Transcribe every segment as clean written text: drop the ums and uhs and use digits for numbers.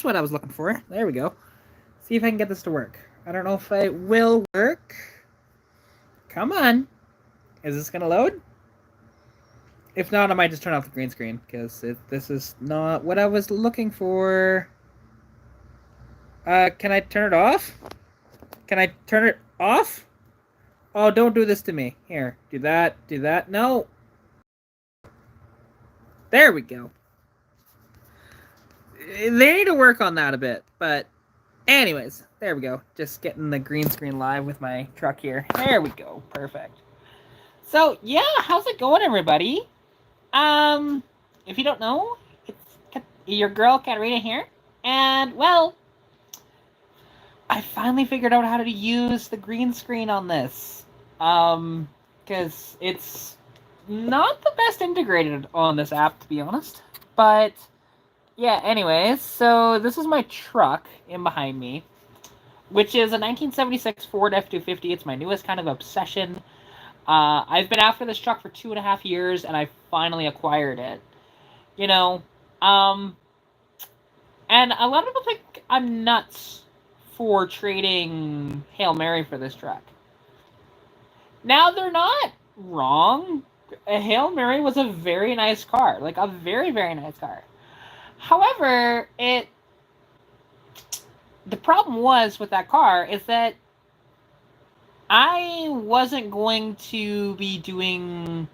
what I was looking for. There we go. See if I can get this to work. I don't know if it will work. Come on. Is this going to load? If not, I might just turn off the green screen, because this is not what I was looking for. Can I turn it off? Can I turn it off? Oh, don't do this to me. Here, do that, do that. No. There we go. They need to work on that a bit, but anyways, there we go. Just getting the green screen live with my truck here. There we go. Perfect. So, yeah, how's it going, everybody? If you don't know, it's your girl, Katarina here. And, well, I finally figured out how to use the green screen on this. Because it's not the best integrated on this app, to be honest. But, yeah, anyways, so this is my truck in behind me, which is a 1976 Ford F250. It's my newest kind of obsession. I've been after this truck for 2.5 years, and I finally acquired it. You know, and a lot of people think I'm nuts for trading Hail Mary for this truck. Now, they're not wrong. A Hail Mary was a very nice car. Like, a very, very nice car. However, the problem was with that car is that I wasn't going to be doing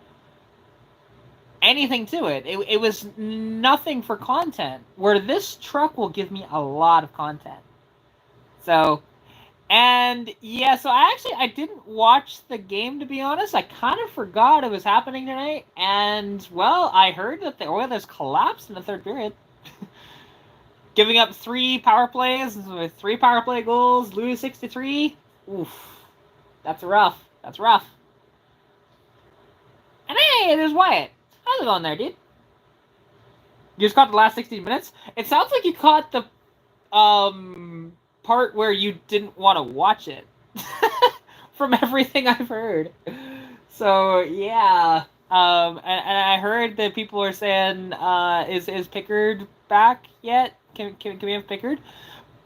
anything to it. It was nothing for content, where this truck will give me a lot of content. So, and yeah, so I didn't watch the game, to be honest. I kind of forgot it was happening tonight, and, well, I heard that the Oilers collapsed in the third period. Giving up 3 power plays with 3 power play goals, lose 6-3. Oof. That's rough. That's rough. And hey, there's Wyatt. How's it going there, dude? You just caught the last 16 minutes? It sounds like you caught the part where you didn't want to watch it. From everything I've heard. So, yeah. And I heard that people are saying, is Pickard back yet? Can we have Pickard?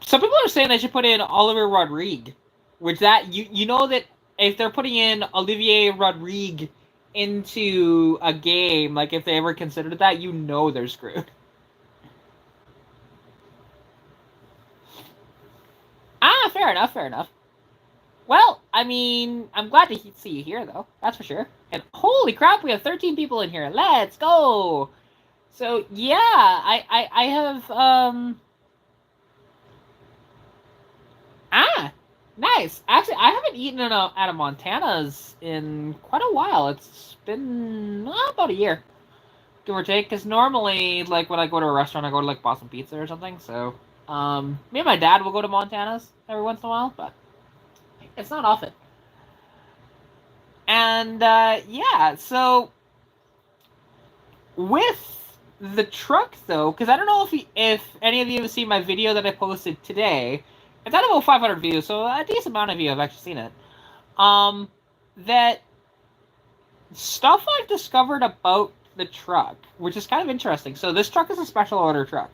Some people are saying they should put in Oliver Rodrigue. Which that, you know that if they're putting in Olivier Rodrigue into a game, like if they ever considered that, you know they're screwed. Ah, fair enough, fair enough. Well, I mean, I'm glad to see you here, though. That's for sure. And holy crap, we have 13 people in here. Let's go! So, yeah, I have, nice. Actually, I haven't eaten at a Montana's in quite a while. It's been about a year, give or take. Because normally, like, when I go to a restaurant, I go to, like, Boston Pizza or something. So, me and my dad will go to Montana's every once in a while, but it's not often. And, yeah, so with the truck, though, because I don't know if any of you have seen my video that I posted today. It's at about 500 views, so a decent amount of you have actually seen it. That stuff I've discovered about the truck, which is kind of interesting. So this truck is a special order truck.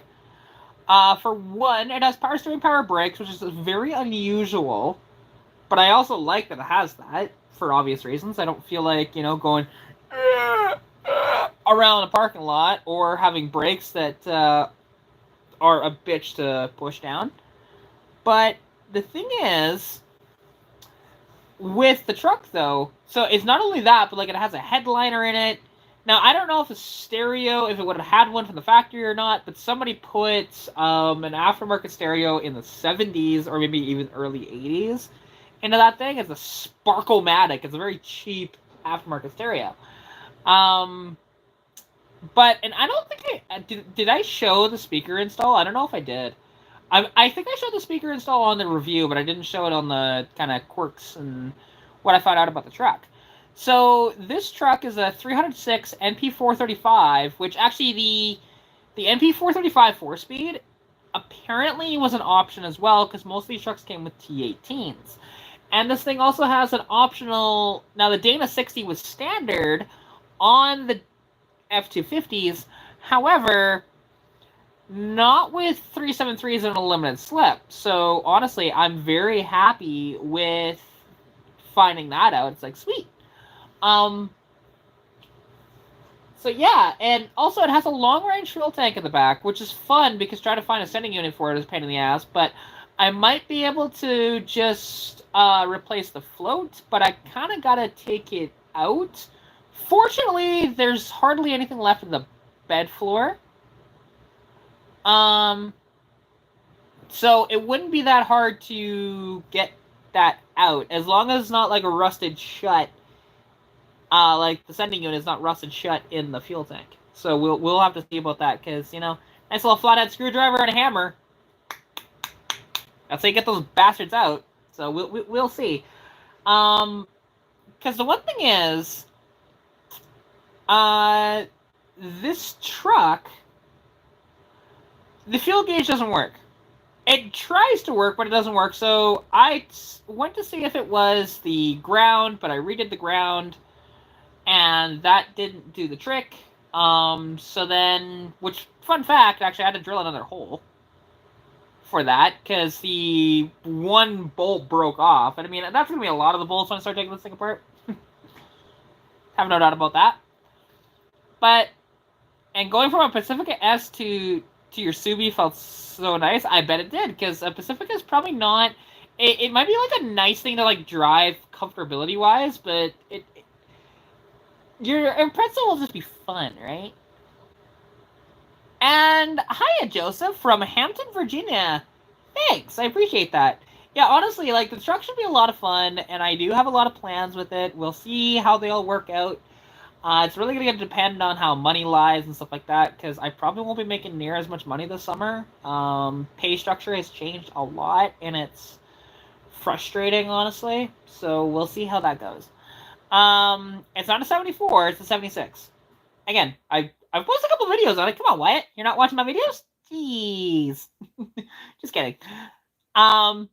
For one, it has power steering, power brakes, which is very unusual. But I also like that it has that, for obvious reasons. I don't feel like, going around a parking lot or having brakes that are a bitch to push down. But the thing is, with the truck, though, so it's not only that, but, like, it has a headliner in it. Now, I don't know if a stereo, if it would have had one from the factory or not, but somebody put an aftermarket stereo in the 70s, or maybe even early 80s, into that thing. It's a Sparkomatic. It's a very cheap aftermarket stereo. But, and I don't think did I show the speaker install? I don't know if I did. I think I showed the speaker install on the review, but I didn't show it on the kind of quirks and what I found out about the truck. So this truck is a 306 NP435, which actually the NP435 4-speed apparently was an option as well, because most of these trucks came with T18s. And this thing also has an optional... Now, the Dana 60 was standard on the F250s. However, not with 373s and a limited slip. So honestly, I'm very happy with finding that out. It's like, sweet. So yeah, and also it has a long-range fuel tank in the back, which is fun because trying to find a sending unit for it is a pain in the ass. But I might be able to just replace the float, but I kind of gotta take it out. Fortunately, there's hardly anything left in the bed floor. Um, so it wouldn't be that hard to get that out as long as it's not like a rusted shut. Like the sending unit is not rusted shut in the fuel tank. So we'll have to see about that because nice little flathead screwdriver and a hammer. That's how you get those bastards out. So we'll see. Because the one thing is, this truck, the fuel gauge doesn't work. It tries to work, but it doesn't work. So I went to see if it was the ground, but I redid the ground, and that didn't do the trick. So then, which, fun fact, actually I had to drill another hole for that, because the one bolt broke off. And I mean, that's going to be a lot of the bolts when I start taking this thing apart. Have no doubt about that. But, and going from a Pacifica S to your Subi felt so nice. I bet it did, because a Pacifica is probably not... It might be like a nice thing to like drive comfortability-wise, but your Impreza will just be fun, right? And hiya, Joseph, from Hampton, Virginia. Thanks, I appreciate that. Yeah, honestly, like, the truck should be a lot of fun, and I do have a lot of plans with it. We'll see how they all work out. It's really going to depend on how money lies and stuff like that, because I probably won't be making near as much money this summer. Pay structure has changed a lot, and it's frustrating, honestly. So we'll see how that goes. It's not a 74, it's a 76. Again, I've posted a couple videos on it. Come on, Wyatt. You're not watching my videos? Jeez. Just kidding. And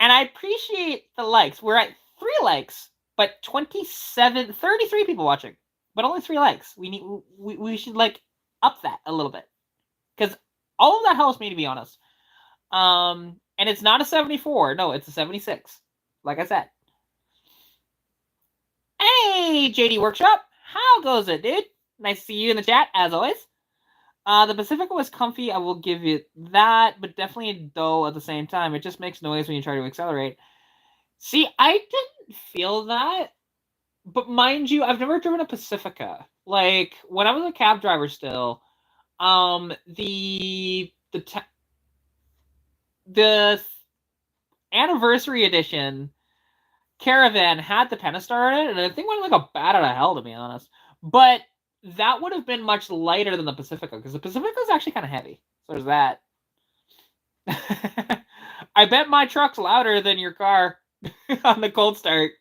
I appreciate the likes. We're at 3 likes, but 33 people watching, but only 3 likes. We should like up that a little bit, because all of that helps me, to be honest. And it's not a 74. No, it's a 76. Like I said. Hey, JD Workshop. How goes it, dude? Nice to see you in the chat, as always. The Pacifica was comfy, I will give it that, but definitely dull at the same time. It just makes noise when you try to accelerate. See, I didn't feel that, but mind you, I've never driven a Pacifica. Like, when I was a cab driver still, the anniversary edition Caravan had the Pentastar in it, and I think went like a bat out of hell, to be honest. But that would have been much lighter than the Pacifica, because the Pacifica is actually kind of heavy. So there's that. I bet my truck's louder than your car on the cold start.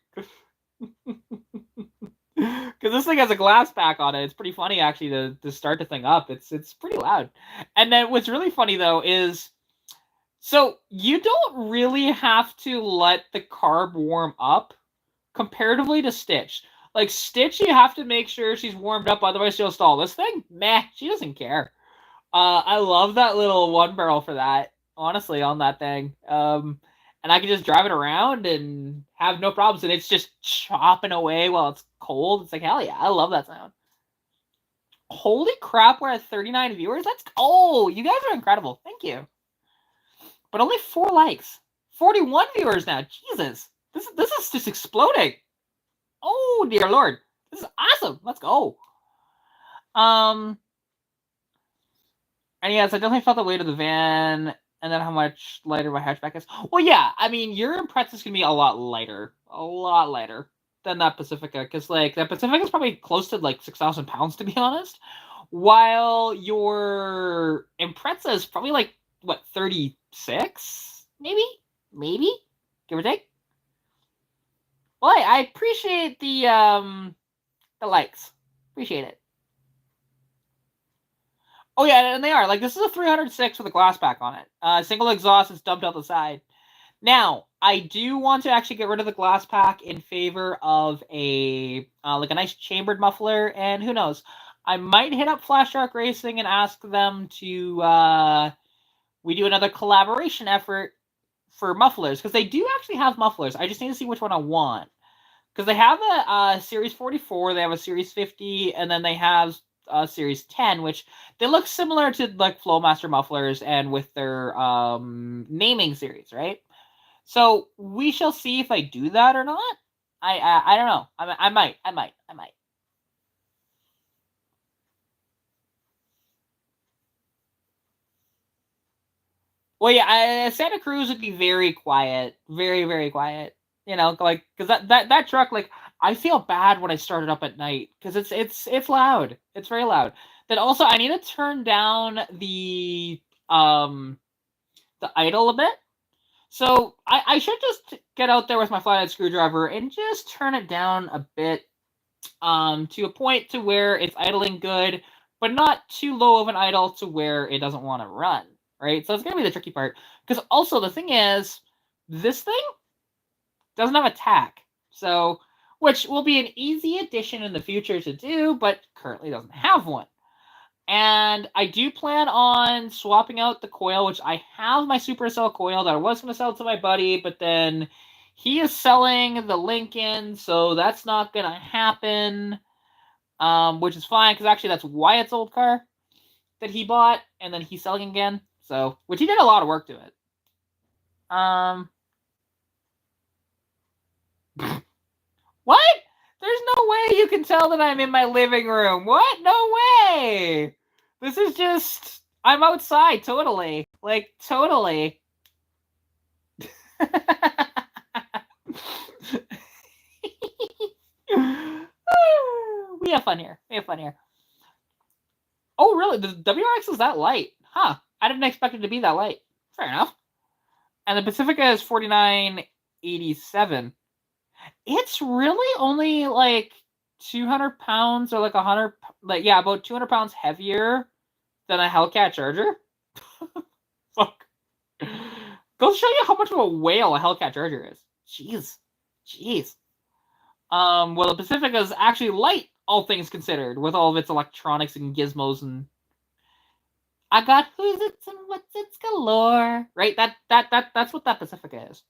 Because this thing has a glass pack on it. It's pretty funny, actually, to start the thing up. It's pretty loud. And then what's really funny, though, is... So you don't really have to let the carb warm up comparatively to Stitch. Like, Stitch, you have to make sure she's warmed up, otherwise she'll stall. This thing, meh, she doesn't care. I love that little 1-barrel for that, honestly, on that thing. And I can just drive it around and have no problems, and it's just chopping away while it's cold. It's like, hell yeah, I love that sound. Holy crap, we're at 39 viewers? You guys are incredible. Thank you. But only 4 likes. 41 viewers now. Jesus. This is just exploding. Oh, dear Lord. This is awesome. Let's go. And yes, I definitely felt the weight of the van, and then how much lighter my hatchback is. Well, yeah, I mean, your Impreza is going to be a lot lighter than that Pacifica, because, like, that Pacifica is probably close to, like, 6,000 pounds, to be honest, while your Impreza is probably, like, what, 36? Maybe? Give or take? Well, I appreciate the likes. Appreciate it. Oh, yeah, and they are. Like, this is a 306 with a glass pack on it. Single exhaust is dumped out the side. Now, I do want to actually get rid of the glass pack in favor of a like a nice chambered muffler, and who knows? I might hit up Flash Shark Racing and ask them to we do another collaboration effort for mufflers, because they do actually have mufflers. I just need to see which one I want. Because they have a Series 44, they have a Series 50, and then they have a Series 10, which they look similar to like Flowmaster mufflers and with their naming series, right? So we shall see if I do that or not. I don't know. I might. Well, yeah, Santa Cruz would be very quiet, very quiet. You know, like because that truck, like I feel bad when I start it up at night because it's loud. It's very loud. Then also I need to turn down the idle a bit. So I should just get out there with my flathead screwdriver and just turn it down a bit to a point to where it's idling good, but not too low of an idle to where it doesn't want to run, right? So it's going to be the tricky part. Because also the thing is, this thing doesn't have a tack. So, which will be an easy addition in the future to do, but currently doesn't have one. And I do plan on swapping out the coil, which I have my Supercell coil that I was going to sell to my buddy, but then he is selling the Lincoln, so that's not going to happen, which is fine, because actually that's Wyatt's old car that he bought, and then he's selling again, so, which he did a lot of work to it. What? There's no way you can tell that I'm in my living room. What? No way. This is just... I'm outside, totally. Like, totally. We have fun here. Oh, really? The WRX is that light? Huh. I didn't expect it to be that light. Fair enough. And the Pacifica is 4987. It's really only like 200 pounds or like 100, like, yeah, about 200 pounds heavier than a Hellcat Charger. Fuck. Go show you how much of a whale a Hellcat Charger is. Jeez. Well, the Pacifica is actually light, all things considered, with all of its electronics and gizmos and I got who's it's and what's it's galore. Right? That's what that Pacifica is.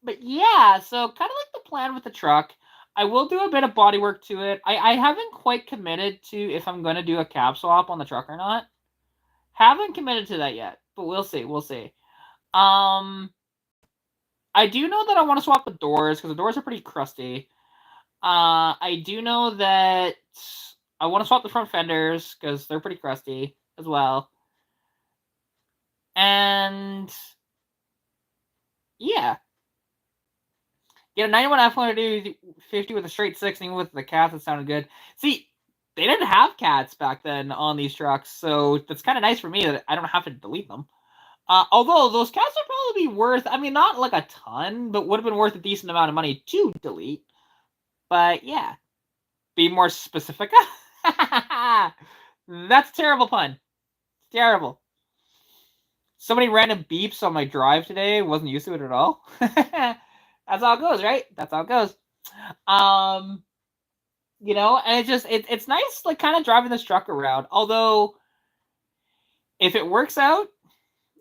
But yeah, so kind of like the plan with the truck. I will do a bit of body work to it. I haven't quite committed to if I'm going to do a cab swap on the truck or not. Haven't committed to that yet, but we'll see. I do know that I want to swap the doors because the doors are pretty crusty. I do know that I want to swap the front fenders because they're pretty crusty as well. And yeah. Get a 91 F-150 with a straight 6, and even with the cats, it sounded good. See, they didn't have cats back then on these trucks, so that's kind of nice for me that I don't have to delete them. Although those cats would probably be worth, I mean, not like a ton, but would have been worth a decent amount of money to delete. But yeah, be more specific. That's a terrible pun. Terrible. So many random beeps on my drive today. Wasn't used to it at all. That's how it goes, right? That's how it goes. You know, and it's nice, like, kind of driving this truck around. Although, if it works out,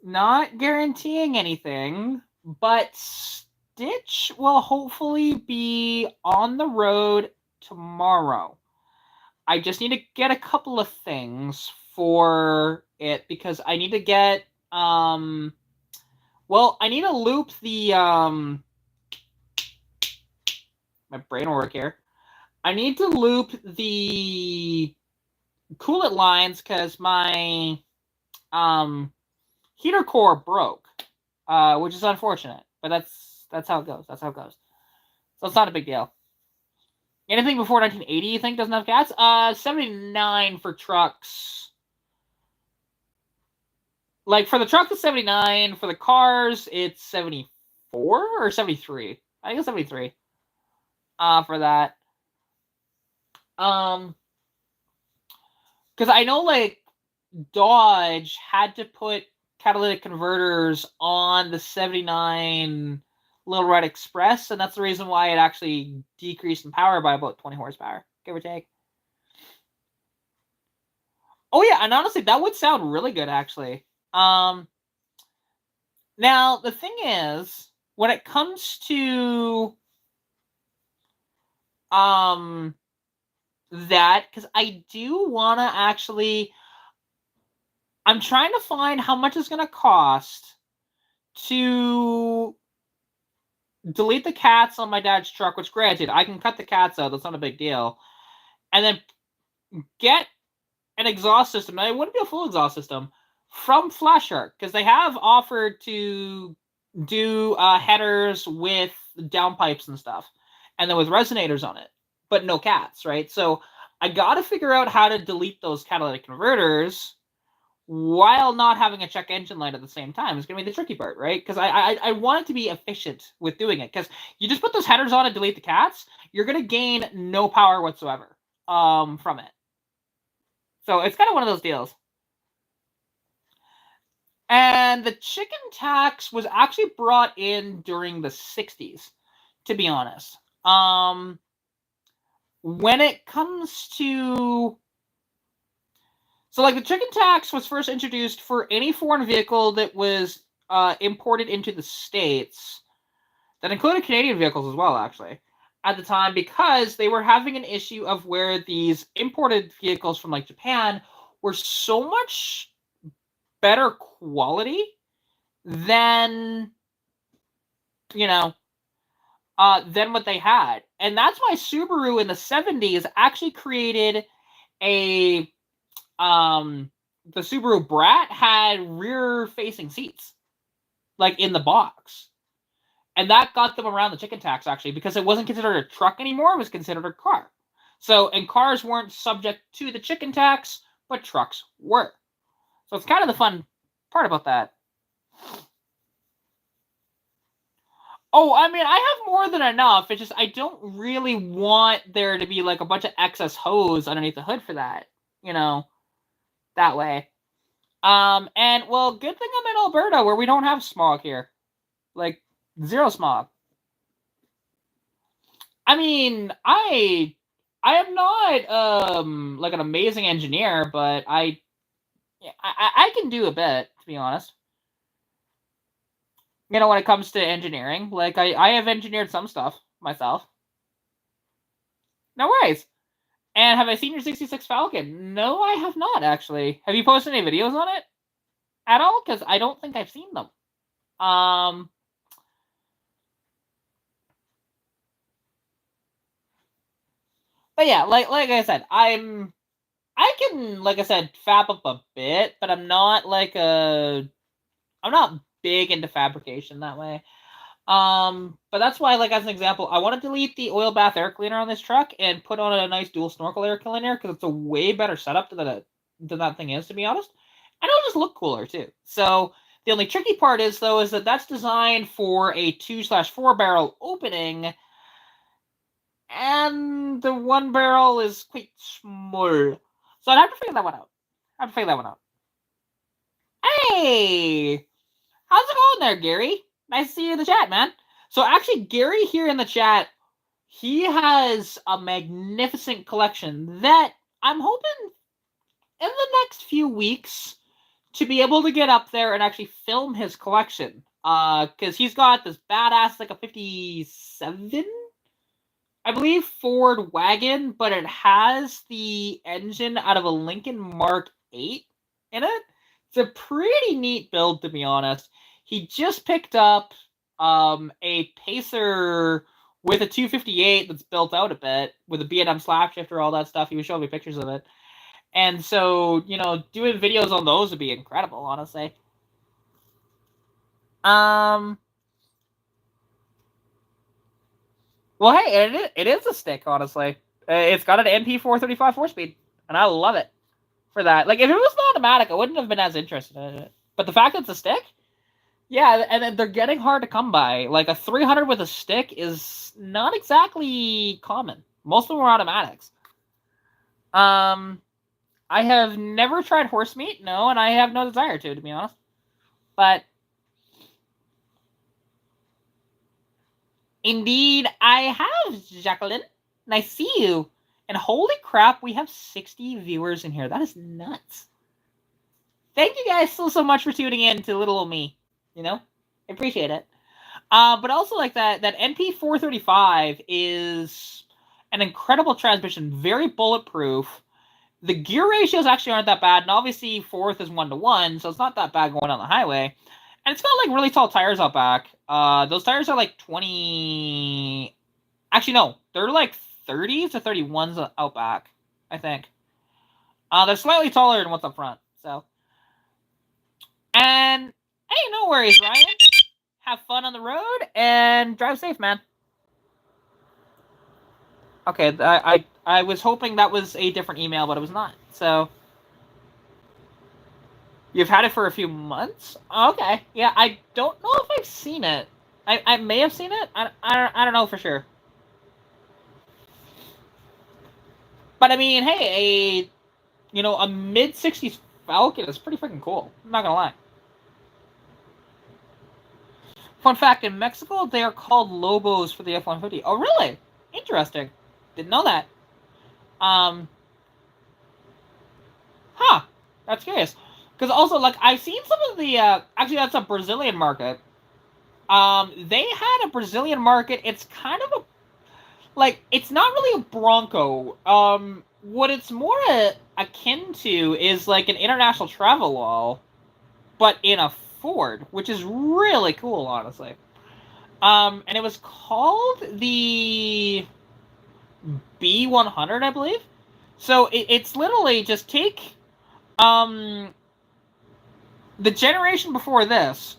not guaranteeing anything, but Stitch will hopefully be on the road tomorrow. I just need to get a couple of things for it because I need to get, well, I need to loop the, my brain will work here. I need to loop the coolant lines because my heater core broke, which is unfortunate. But that's how it goes. So it's not a big deal. Anything before 1980 you think doesn't have cats? 79 for trucks. Like for the truck it's 79. For the cars it's 74 or 73. I think it's 73. For that. Because I know, like, Dodge had to put catalytic converters on the 79 Little Red Express, and that's the reason why it actually decreased in power by about 20 horsepower. give or take. Oh yeah, and honestly, that would sound really good, actually. Now the thing is, when it comes to that, because I do want to actually, I'm trying to find how much it's going to cost to delete the cats on my dad's truck, which granted, I can cut the cats out, that's not a big deal, and then get an exhaust system. Now, it wouldn't be a full exhaust system from Flash Shark, because they have offered to do headers with downpipes and stuff, and then with resonators on it, but no cats, right? So I got to figure out how to delete those catalytic converters while not having a check engine light at the same time. It's going to be the tricky part, right? Because I want it to be efficient with doing it, because you just put those headers on and delete the cats, you're going to gain no power whatsoever from it. So it's kind of one of those deals. And the chicken tax was actually brought in during the 60s, to be honest. When it comes to... So, like, the chicken tax was first introduced for any foreign vehicle that was imported into the States. That included Canadian vehicles as well, actually, at the time, because they were having an issue of where these imported vehicles from, like, Japan were so much better quality than, you know, than what they had. And that's why Subaru in the 70s actually created a... the Subaru Brat had rear-facing seats, like, in the box. And that got them around the chicken tax, actually, because it wasn't considered a truck anymore, it was considered a car. So, and cars weren't subject to the chicken tax, but trucks were. So it's kind of the fun part about that. Oh, I mean, I have more than enough. It's just I don't really want there to be, like, a bunch of excess hose underneath the hood for that, you know, that way. And, well, good thing I'm in Alberta, where we don't have smog here. Like, zero smog. I mean, I am not, like, an amazing engineer, but I can do a bit, to be honest. You know, when it comes to engineering. Like, I have engineered some stuff myself. No worries. And have I seen your 66 Falcon? No, I have not, actually. Have you posted any videos on it at all? Because I don't think I've seen them. But yeah, like I said, I can, like I said, fab up a bit, but I'm not I'm not big into fabrication that way. But that's why, like, as an example, I want to delete the oil bath air cleaner on this truck and put on a nice dual snorkel air cleaner, because it's a way better setup than that thing is, to be honest. And it'll just look cooler, too. So, the only tricky part is, though, is that that's designed for a 2/4 barrel opening, and the one barrel is quite small. So I'd have to figure that one out. Hey! How's it going there, Gary? Nice to see you in the chat, man. So actually, Gary here in the chat, he has a magnificent collection that I'm hoping in the next few weeks to be able to get up there and actually film his collection. Because he's got this badass, like, a 57, I believe, Ford wagon, but it has the engine out of a Lincoln Mark 8 in it. It's a pretty neat build, to be honest. He just picked up a Pacer with a 258 that's built out a bit, with a B&M slap shifter, all that stuff. He was showing me pictures of it. And so, you know, doing videos on those would be incredible, honestly. Well, hey, it is a stick, honestly. It's got an NP 435 4-speed, and I love it for that. Like, if it was an automatic, I wouldn't have been as interested in it. But the fact that it's a stick, yeah, and they're getting hard to come by. Like, a 300 with a stick is not exactly common. Most of them are automatics. I have never tried horse meat, no, and I have no desire to be honest. But indeed, I have, Jacqueline. Nice to see you. And holy crap, we have 60 viewers in here. That is nuts. Thank you guys so much for tuning in to little old me. You know, I appreciate it. But also like that NP435 is an incredible transmission, very bulletproof. The gear ratios actually aren't that bad, and obviously fourth is 1-to-1, so it's not that bad going on the highway. And it's got like really tall tires out back. Those tires are like 20. Actually, no, they're like 30s or 31s out back, I think. They're slightly taller than what's up front. So, and hey, no worries, Ryan. Have fun on the road and drive safe, man. Okay, I was hoping that was a different email, but it was not. So, you've had it for a few months? Okay, yeah, I don't know if I've seen it. I may have seen it. I don't know for sure. But I mean, hey, a mid-60s Falcon is pretty freaking cool. I'm not gonna lie. Fun fact, in Mexico, they are called Lobos for the F-150. Oh, really? Interesting. Didn't know that. Huh. That's curious. Because also, like, I've seen some of the, actually, that's a Brazilian market. They had a Brazilian market. It's kind of it's not really a Bronco. What it's more akin to is, like, an international travel but in a Ford, which is really cool, honestly. And it was called the B100, I believe. So it's literally just take the generation before this,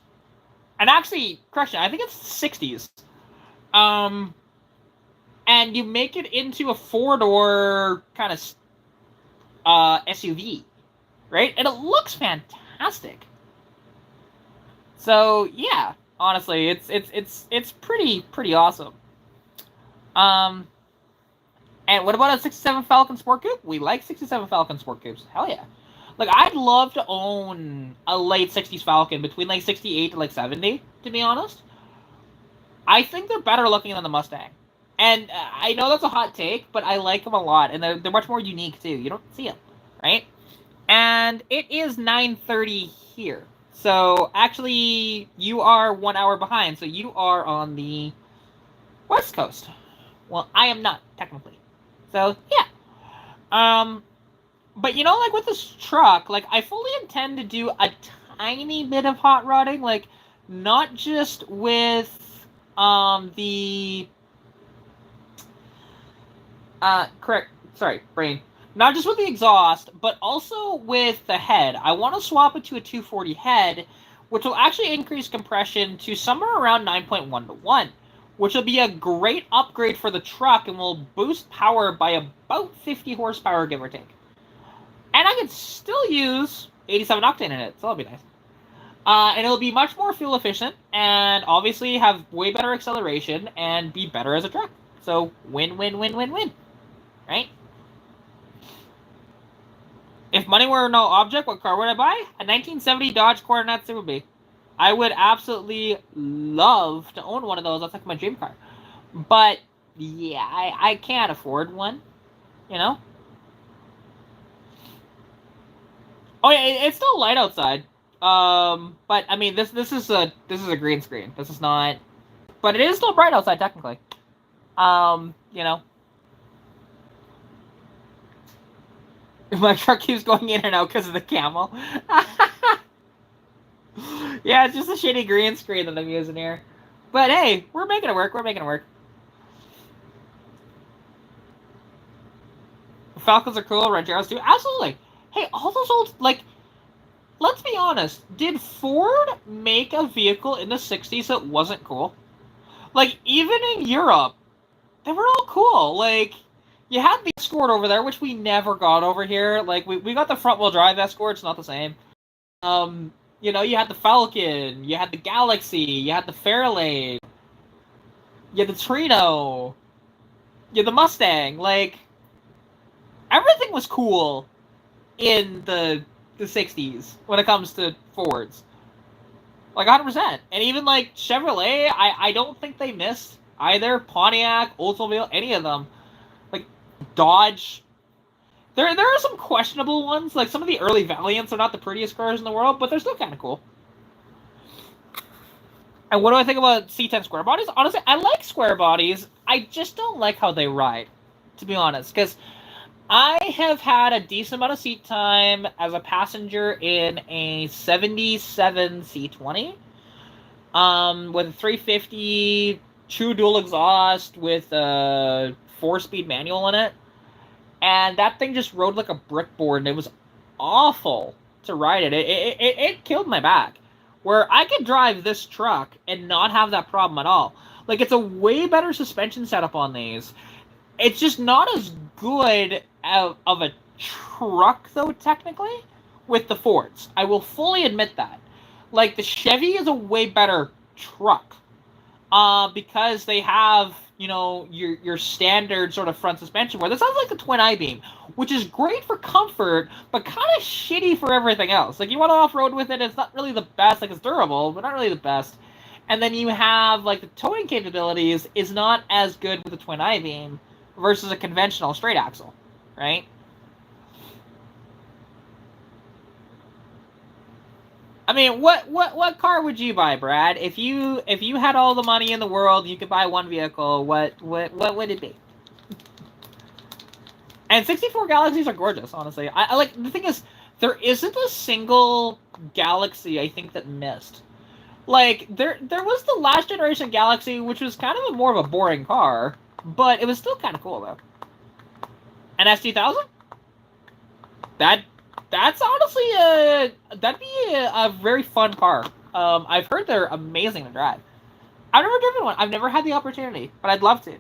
and actually, correction, I think it's the 60s. And you make it into a four-door kind of SUV, right? And it looks fantastic. So yeah, honestly, it's pretty awesome. And what about a 67 Falcon Sport Coupe? We like 67 Falcon Sport Coupes. Hell yeah. Like, I'd love to own a late 60s Falcon between, like, 68 to, like, 70, to be honest. I think they're better looking than the Mustang. And I know that's a hot take, but I like them a lot. And they're much more unique, too. You don't see them, right? And it is 9:30 here. So, actually, you are 1 hour behind. So, you are on the West Coast. Well, I am not, technically. So, yeah. But, like, with this truck, like, I fully intend to do a tiny bit of hot rodding. Like, not just with, not just with the exhaust, but also with the head. I want to swap it to a 240 head, which will actually increase compression to somewhere around 9.1-to-1, which will be a great upgrade for the truck and will boost power by about 50 horsepower, give or take. And I can still use 87 octane in it, so that'll be nice. And it'll be much more fuel efficient, and obviously have way better acceleration, and be better as a truck. So, win, win, win, win, win. Right? If money were no object, what car would I buy? A 1970 Dodge Coronet Super B. I would absolutely love to own one of those. That's like my dream car. But, yeah, I can't afford one. Oh yeah, it's still light outside. But I mean, this is a green screen. This is not, but it is still bright outside technically. My truck keeps going in and out because of the camo. Yeah, it's just a shitty green screen that I'm using here. But hey, we're making it work. We're making it work. Falcons are cool. Rangeros too. Absolutely. Hey, all those old, like, let's be honest. Did Ford make a vehicle in the 60s that wasn't cool? Like, even in Europe, they were all cool. Like, you had the Escort over there, which we never got over here. Like, we got the front-wheel drive Escort. It's not the same. You had the Falcon. You had the Galaxy. You had the Fairlane. You had the Trino. You had the Mustang. Like, everything was cool in the 60s when it comes to Fords. Like, 100%. And even, like, Chevrolet, I don't think they missed either. Pontiac, Oldsmobile, any of them. Like, Dodge. There are some questionable ones. Like, some of the early Valiants are not the prettiest cars in the world, but they're still kind of cool. And what do I think about C10 square bodies? Honestly, I like square bodies. I just don't like how they ride, to be honest. Because I have had a decent amount of seat time as a passenger in a 77 C20. With a 350 true dual exhaust with a 4-speed manual in it. And that thing just rode like a brick board, and it was awful to ride it. It killed my back. Where I could drive this truck and not have that problem at all. Like, it's a way better suspension setup on these. It's just not as good of a truck, though, technically, with the Fords. I will fully admit that. Like, the Chevy is a way better truck. Because they have, you know, your standard sort of front suspension, where this sounds like the twin I-beam, which is great for comfort, but kind of shitty for everything else. Like, you want to off-road with it, it's not really the best. Like, it's durable, but not really the best. And then you have, like, the towing capabilities is not as good with the twin I-beam versus a conventional straight axle, right? I mean, what car would you buy, Brad? If you had all the money in the world, you could buy one vehicle. What would it be? And 64 Galaxies are gorgeous, honestly. I like, the thing is, there isn't a single Galaxy I think that missed. Like, there was the last generation Galaxy, which was kind of more of a boring car, but it was still kind of cool though. An S2000? That's honestly that'd be a very fun car. I've heard they're amazing to drive. I've never driven one. I've never had the opportunity, but I'd love to.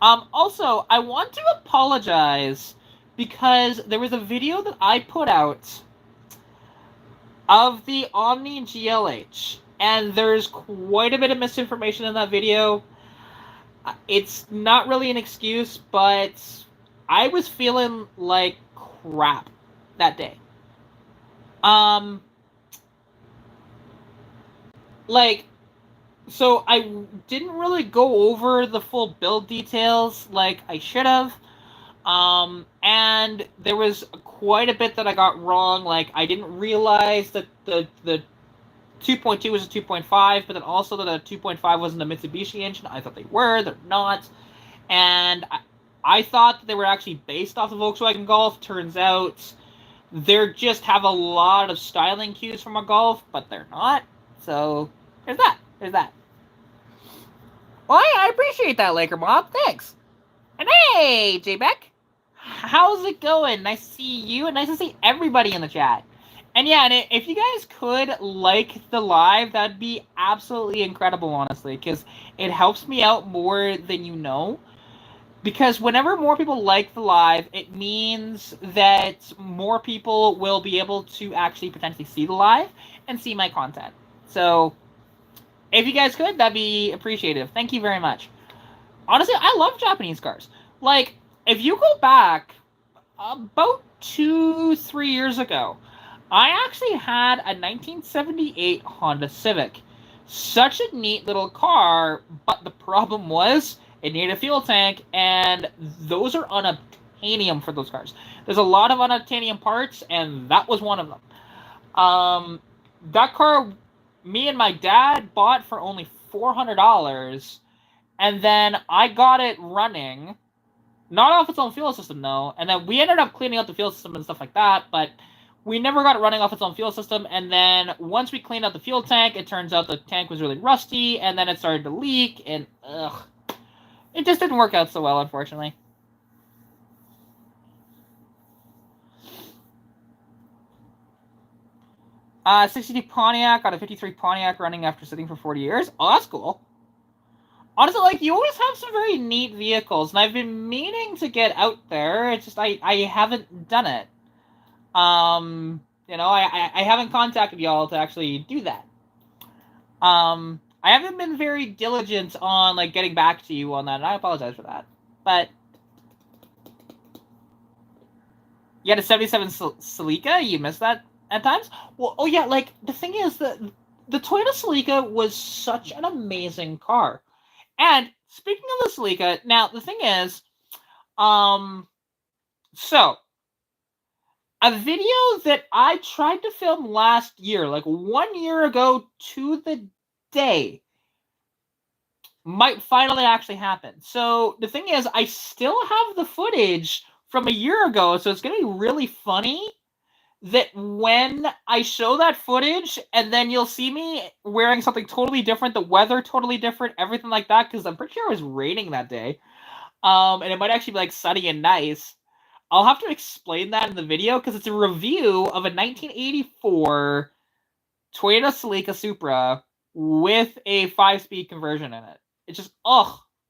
Also, I want to apologize because there was a video that I put out of the Omni GLH, and there's quite a bit of misinformation in that video. It's not really an excuse, but I was feeling like crap that day. Like, so I didn't really go over the full build details like I should have. And there was quite a bit that I got wrong. Like, I didn't realize that the 2.2 was a 2.5, but then also that the 2.5 wasn't a Mitsubishi engine. I thought they were. They're not. And I thought that they were actually based off the Volkswagen Golf. Turns out they just have a lot of styling cues from a Golf, but they're not. So there's that. There's that. Well, I appreciate that, Laker Mob. Thanks. And hey, J-Beck. How's it going? Nice to see you, and nice to see everybody in the chat. And yeah, and if you guys could like the live, that'd be absolutely incredible, honestly, because it helps me out more than you know. Because whenever more people like the live, it means that more people will be able to actually potentially see the live and see my content. So, if you guys could, that'd be appreciative. Thank you very much. Honestly, I love Japanese cars. Like, if you go back about 2-3 years ago, I actually had a 1978 Honda Civic. Such a neat little car, but the problem was it needed a fuel tank, and those are unobtainium for those cars. There's a lot of unobtainium parts, and that was one of them. That car, me and my dad bought for only $400, and then I got it running, not off its own fuel system, though, and then we ended up cleaning out the fuel system and stuff like that, but we never got it running off its own fuel system, and then once we cleaned out the fuel tank, it turns out the tank was really rusty, and then it started to leak, and ugh. It just didn't work out so well, unfortunately. Uh, 62 Pontiac, got a 53 Pontiac running after sitting for 40 years. Oh, that's cool. Honestly, like, you always have some very neat vehicles, and I've been meaning to get out there. It's just I haven't done it. You know, I haven't contacted y'all to actually do that. I haven't been very diligent on, like, getting back to you on that, and I apologize for that. But you had a 77 Celica? You missed that at times? Well, oh yeah, like, the thing is that the Toyota Celica was such an amazing car. And speaking of the Celica, now, the thing is, So, a video that I tried to film last year, like 1 year ago to the day, might finally actually happen. So the thing is, I still have the footage from a year ago, so it's going to be really funny that when I show that footage and then you'll see me wearing something totally different, the weather totally different, everything like that, because I'm pretty sure it was raining that day. And it might actually be like sunny and nice. I'll have to explain that in the video because it's a review of a 1984 Toyota Celica Supra with a 5-speed conversion in it. It's just,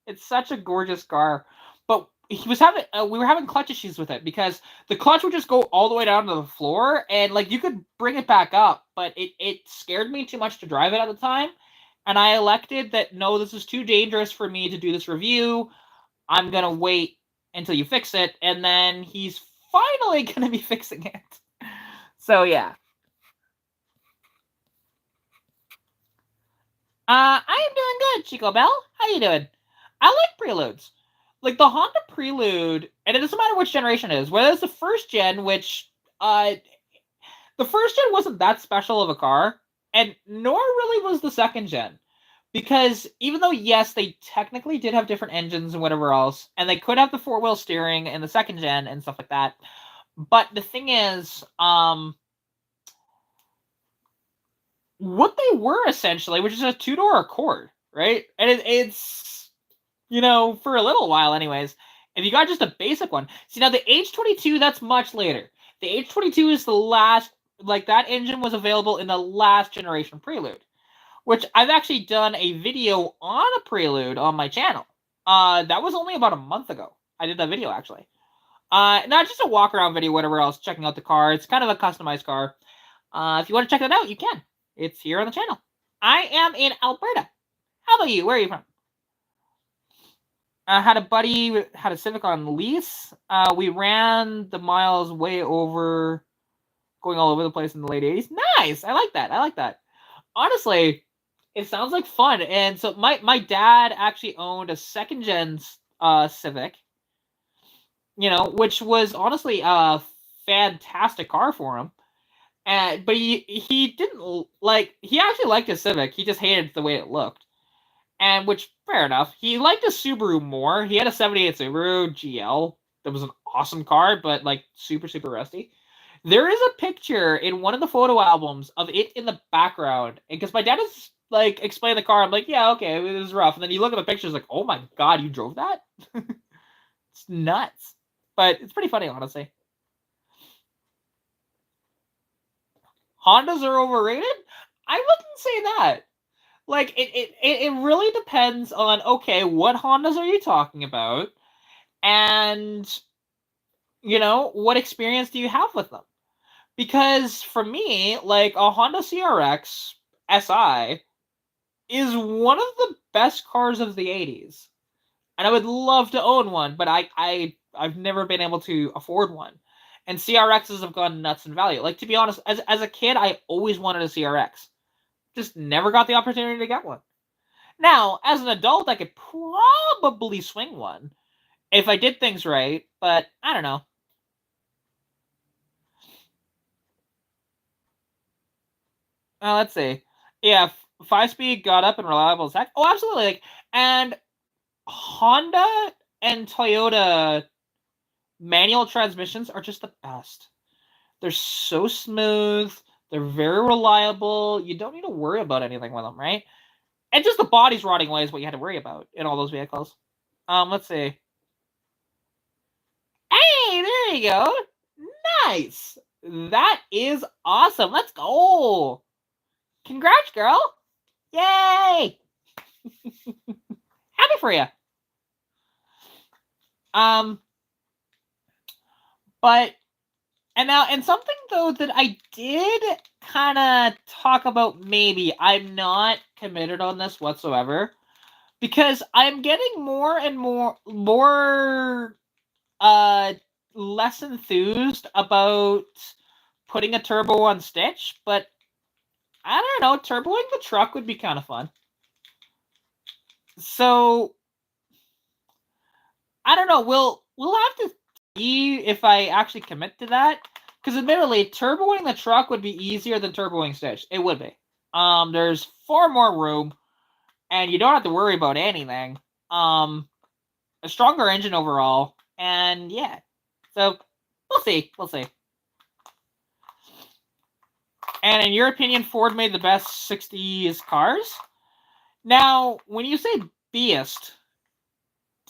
it's such a gorgeous car. But we were having clutch issues with it because the clutch would just go all the way down to the floor, and like you could bring it back up, but it scared me too much to drive it at the time. And I elected that no, this is too dangerous for me to do this review. I'm gonna wait until you fix it, and then he's finally gonna be fixing it. So yeah. I am doing good, Chico Bell. How you doing? I like preludes. Like the Honda Prelude, and it doesn't matter which generation it is, whether it's the first gen, which the first gen wasn't that special of a car, and nor really was the second gen. Because even though, yes, they technically did have different engines and whatever else, and they could have the four-wheel steering in the second gen and stuff like that, but the thing is, what they were essentially, which is a two-door Accord, right? And it's, for a little while anyways, if you got just a basic one. See, now the H22, that's much later. The H22 is the last, like that engine was available in the last generation Prelude, which I've actually done a video on a Prelude on my channel. That was only about a month ago. I did that video, actually. Not just a walk-around video, whatever else, checking out the car. It's kind of a customized car. If you want to check that out, you can. It's here on the channel. I am in Alberta. How about you? Where are you from? I had a buddy had a Civic on lease. We ran the miles way over, going all over the place in the late 80s. Nice! I like that. I like that. Honestly, it sounds like fun. And so my dad actually owned a second gen Civic, which was honestly a fantastic car for him. But he didn't he actually liked his Civic. He just hated the way it looked. And which, fair enough. He liked a Subaru more. He had a 78 Subaru GL. That was an awesome car, but like super, super rusty. There is a picture in one of the photo albums of it in the background. And because my dad is like explaining the car, I'm like, yeah, okay, it was rough. And then you look at the pictures like, oh my god, you drove that? It's nuts. But it's pretty funny, honestly. Hondas are overrated? I wouldn't say that. Like, it really depends on, okay, what Hondas are you talking about? And, what experience do you have with them? Because for me, like, a Honda CRX SI is one of the best cars of the 80s. And I would love to own one, but I've never been able to afford one. And CRXs have gone nuts in value. Like, to be honest, as a kid, I always wanted a CRX. Just never got the opportunity to get one. Now, as an adult, I could probably swing one if I did things right, but I don't know. Let's see. Yeah, 5-speed got up and reliable as heck. Oh, absolutely. Like, and Honda and Toyota manual transmissions are just the best. They're so smooth. They're very reliable. You don't need to worry about anything with them, right? And just the body's rotting away is what you had to worry about in all those vehicles. Let's see. Hey, there you go. Nice. That is awesome. Let's go. Congrats, girl. Yay. Happy for you. But and something though that I did kind of talk about, maybe I'm not committed on this whatsoever, because I'm getting more and more less enthused about putting a turbo on Stitch, but I don't know, turboing the truck would be kind of fun. So I don't know, we'll have to if I actually commit to that. Because admittedly, turboing the truck would be easier than turboing Stitch. It would be. There's far more room, and you don't have to worry about anything. A stronger engine overall, and yeah. So, we'll see. We'll see. And in your opinion, Ford made the best 60s cars? Now, when you say best,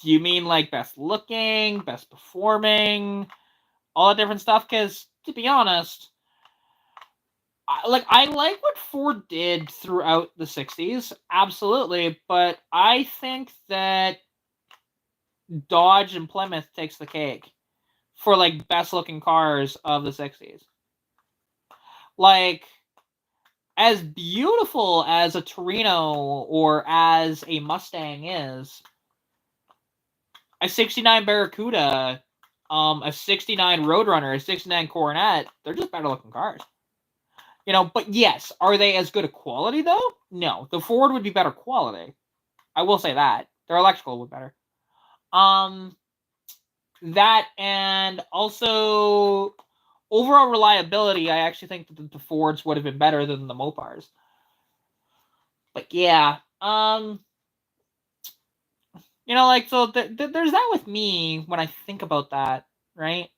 do you mean like best looking, best performing, all that different stuff? Because, to be honest, I like what Ford did throughout the 60s, absolutely, but I think that Dodge and Plymouth takes the cake for like best looking cars of the 60s. Like, as beautiful as a Torino or as a Mustang is, a 69 Barracuda, a 69 Roadrunner, a 69 Coronet, they're just better looking cars. But yes, are they as good a quality though? No, the Ford would be better quality. I will say that. Their electrical would be better. That and also overall reliability, I actually think that the Fords would have been better than the Mopars. But yeah, so there's that with me when I think about that, right?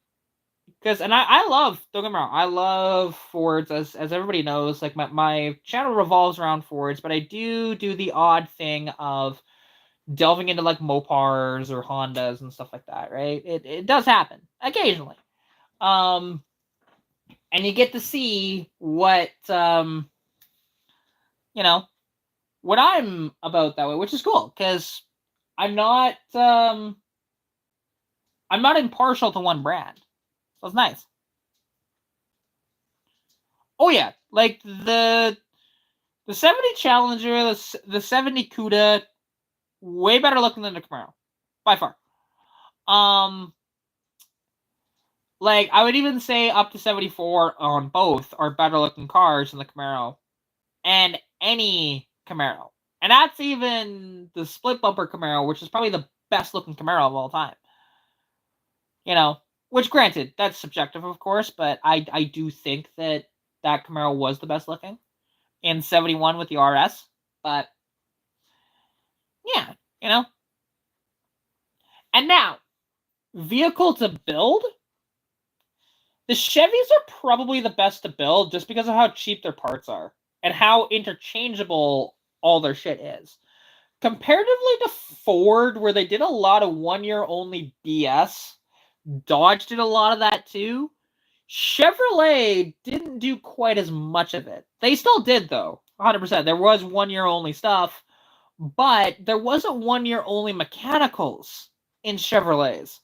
Because, and I love, don't get me wrong, I love Fords, as everybody knows. Like, my channel revolves around Fords, but I do the odd thing of delving into, like, Mopars or Hondas and stuff like that, right? It does happen, occasionally. And you get to see what, what I'm about that way, which is cool, because I'm not impartial to one brand. So it's nice. Oh yeah, like the 70 Challenger, the 70 Cuda, way better looking than the Camaro, by far. Like, I would even say up to 74 on both are better looking cars than the Camaro, and any Camaro, and that's even the split bumper Camaro, which is probably the best looking Camaro of all time. Which, granted, that's subjective, of course, but I do think that Camaro was the best looking in 71 with the RS. But yeah, And now, vehicle to build, the Chevys are probably the best to build just because of how cheap their parts are and how interchangeable all their shit is. Comparatively to Ford, where they did a lot of 1 year only BS, Dodge did a lot of that too. Chevrolet didn't do quite as much of it. They still did, though, 100%. There was 1 year only stuff, but there wasn't 1 year only mechanicals in Chevrolets.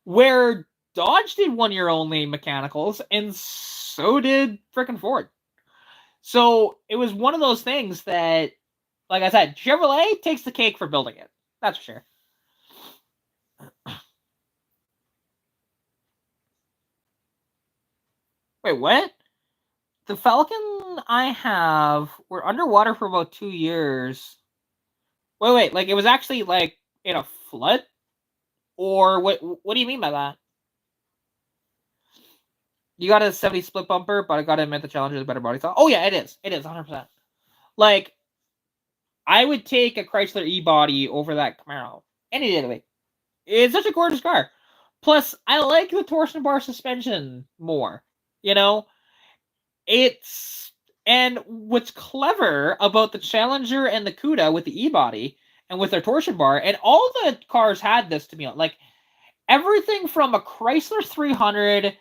Where Dodge did 1 year only mechanicals, and so did frickin' Ford. So it was one of those things that, like I said, Chevrolet takes the cake for building it. That's for sure. Wait, what? The Falcon I have were underwater for about 2 years. Wait, like it was actually like in a flood? Or what do you mean by that? You got a 70 split bumper, but I gotta admit the Challenger is a better body style. Oh yeah, it is. It is 100%. Like, I would take a Chrysler E-body over that Camaro any day of the week. It's such a gorgeous car. Plus, I like the torsion bar suspension more. It's, and what's clever about the Challenger and the Cuda with the E-body and with their torsion bar, and all the cars had this, to be honest, like everything from a Chrysler 300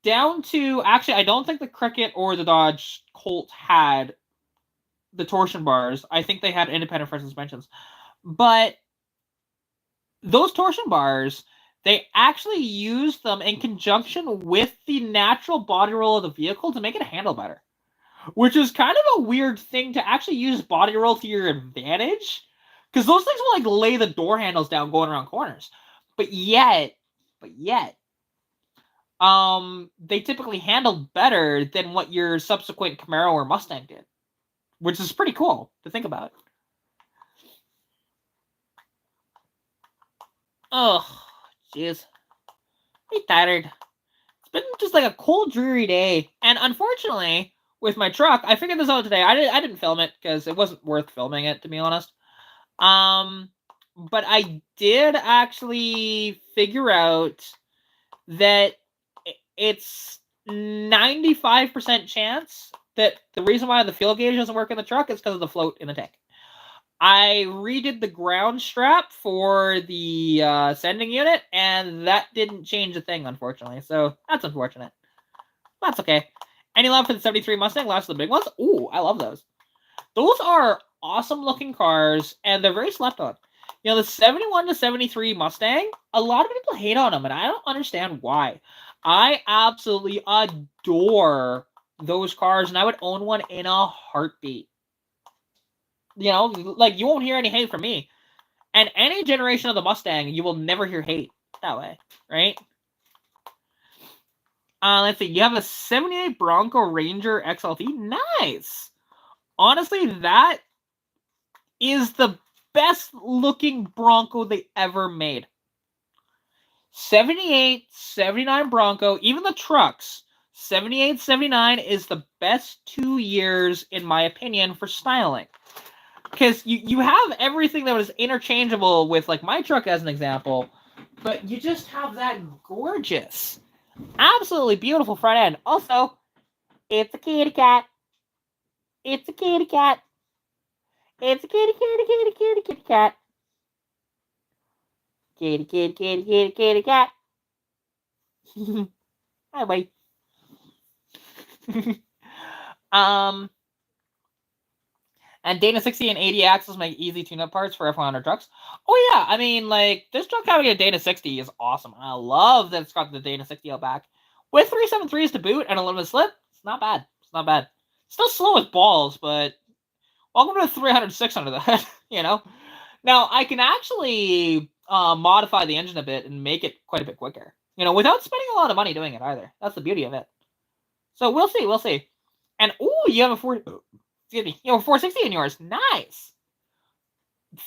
down to, actually, I don't think the Cricket or the Dodge Colt had the torsion bars. I think they had independent front suspensions. But those torsion bars, they actually used them in conjunction with the natural body roll of the vehicle to make it handle better. Which is kind of a weird thing to actually use body roll to your advantage. Because those things will, like, lay the door handles down going around corners. But yet, they typically handled better than what your subsequent Camaro or Mustang did. Which is pretty cool to think about. Oh, jeez. Pretty tired. It's been just like a cold, dreary day. And unfortunately, with my truck, I figured this out today. I didn't film it because it wasn't worth filming it, to be honest. But I did actually figure out that it's 95% chance that the reason why the fuel gauge doesn't work in the truck is because of the float in the tank. I redid the ground strap for the sending unit, and that didn't change a thing, unfortunately. So that's unfortunate. That's okay. Any love for the 73 Mustang? Last of the big ones? Ooh, I love those. Those are awesome-looking cars, and they're very slept on. You know, the 71 to 73 Mustang, a lot of people hate on them, and I don't understand why. I absolutely adore those cars, and I would own one in a heartbeat. You know, like, you won't hear any hate from me. And any generation of the Mustang, you will never hear hate that way, right? Let's see. You have a 78 Bronco Ranger XLT. Nice! Honestly, that is the best looking Bronco they ever made. 78, 79 Bronco, even the trucks, 78, 79 is the best 2 years, in my opinion, for styling. Because you have everything that was interchangeable with, like, my truck as an example, but you just have that gorgeous, absolutely beautiful front end. Also, it's a kitty cat. It's a kitty cat. It's a kitty, kitty, kitty, kitty, kitty cat. Kitty, kitty, kitty, kitty, kitty cat. Hi, buddy. And Dana 60 and 80 axles make easy tune-up parts for F100 trucks. Oh yeah, I mean, like, this truck having a Dana 60 is awesome. I love that it's got the Dana 60 out back. With 373s to boot and a limited slip, it's not bad. It's not bad. Still slow with balls, but welcome to 300, 600 that, you know? Now, I can actually modify the engine a bit and make it quite a bit quicker. You know, without spending a lot of money doing it either. That's the beauty of it. So we'll see, we'll see. And, ooh, you have a 460 in yours. Nice.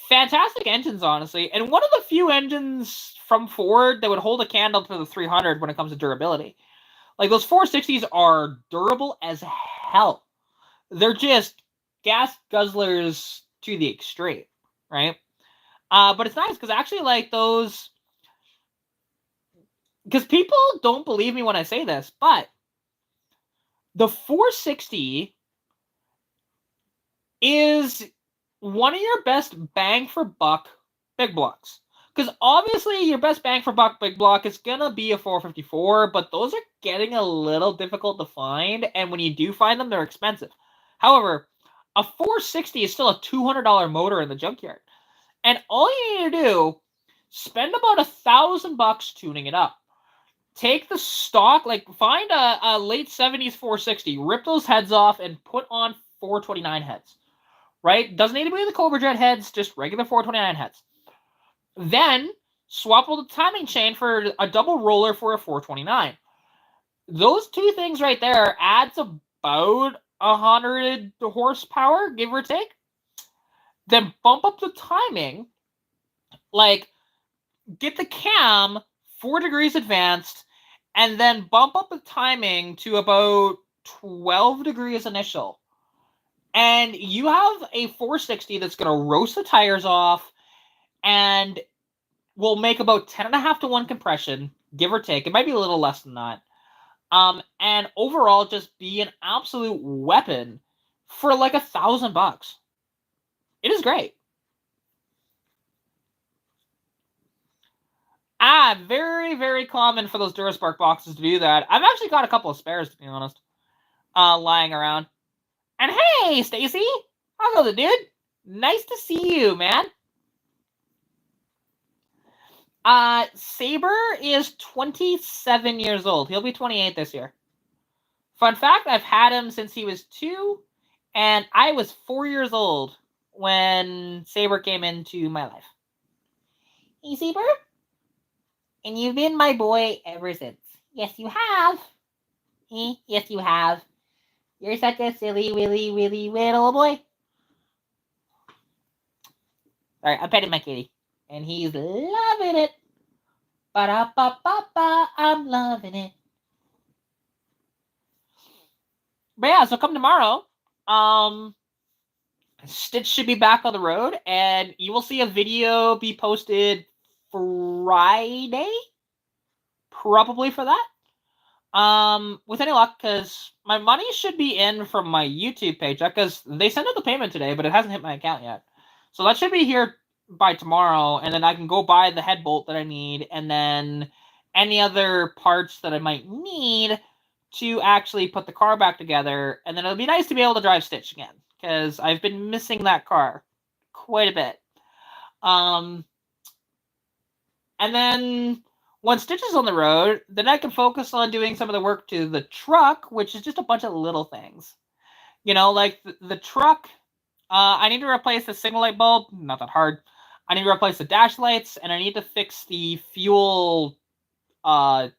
Fantastic engines, honestly. And one of the few engines from Ford that would hold a candle to the 300 when it comes to durability. Like, those 460s are durable as hell. They're just gas guzzlers to the extreme, right? But it's nice because actually, like, those... Because people don't believe me when I say this, but the 460 is one of your best bang for buck big blocks. Because obviously your best bang for buck big block is going to be a 454, but those are getting a little difficult to find, and when you do find them, they're expensive. However, a 460 is still a $200 motor in the junkyard. And all you need to do, spend about $1,000 tuning it up. Take the stock, like, find a late 70s 460, rip those heads off, and put on 429 heads. Right? Doesn't need to be the Cobra Jet heads, just regular 429 heads. Then, swap out the timing chain for a double roller for a 429. Those two things right there adds about 100 horsepower, give or take. Then bump up the timing, like, get the cam 4 degrees advanced, and then bump up the timing to about 12 degrees initial. And you have a 460 that's going to roast the tires off and will make about 10.5 to 1 compression, give or take. It might be a little less than that. And overall, just be an absolute weapon for like $1,000. It is great. Very, very common for those Duraspark boxes to do that. I've actually got a couple of spares, to be honest, lying around. And hey, Stacy! How's it, dude? Nice to see you, man. Saber is 27 years old. He'll be 28 this year. Fun fact, I've had him since he was 2, and I was 4 years old when Saber came into my life. Hey, Saber? And you've been my boy ever since. Yes, you have. Yes, you have. You're such a silly, willy, willy, little boy. Alright, I'm petting my kitty. And he's loving it. Ba-da-ba-ba-ba, I'm loving it. But yeah, so come tomorrow. Stitch should be back on the road, and you will see a video be posted Friday, probably for that. With any luck, because my money should be in from my YouTube paycheck, because they sent out the payment today, but it hasn't hit my account yet. So that should be here by tomorrow, and then I can go buy the head bolt that I need, and then any other parts that I might need to actually put the car back together, and then it'll be nice to be able to drive Stitch again, because I've been missing that car quite a bit. And then once Stitch is on the road, then I can focus on doing some of the work to the truck, which is just a bunch of little things. You know, like the truck, I need to replace the signal light bulb, not that hard. I need to replace the dash lights, and I need to fix the fuel, fuel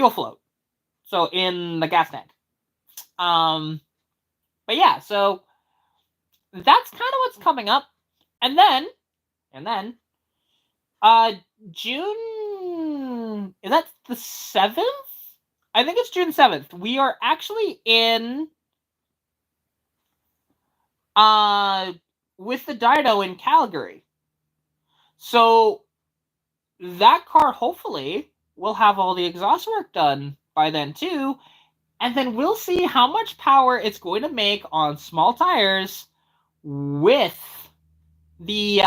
float. So in the gas tank. But yeah, so that's kind of what's coming up. And then, June, is that the 7th? I think it's June 7th. We are actually in, with the dyno in Calgary. So that car hopefully will have all the exhaust work done by then too, and then we'll see how much power it's going to make on small tires with the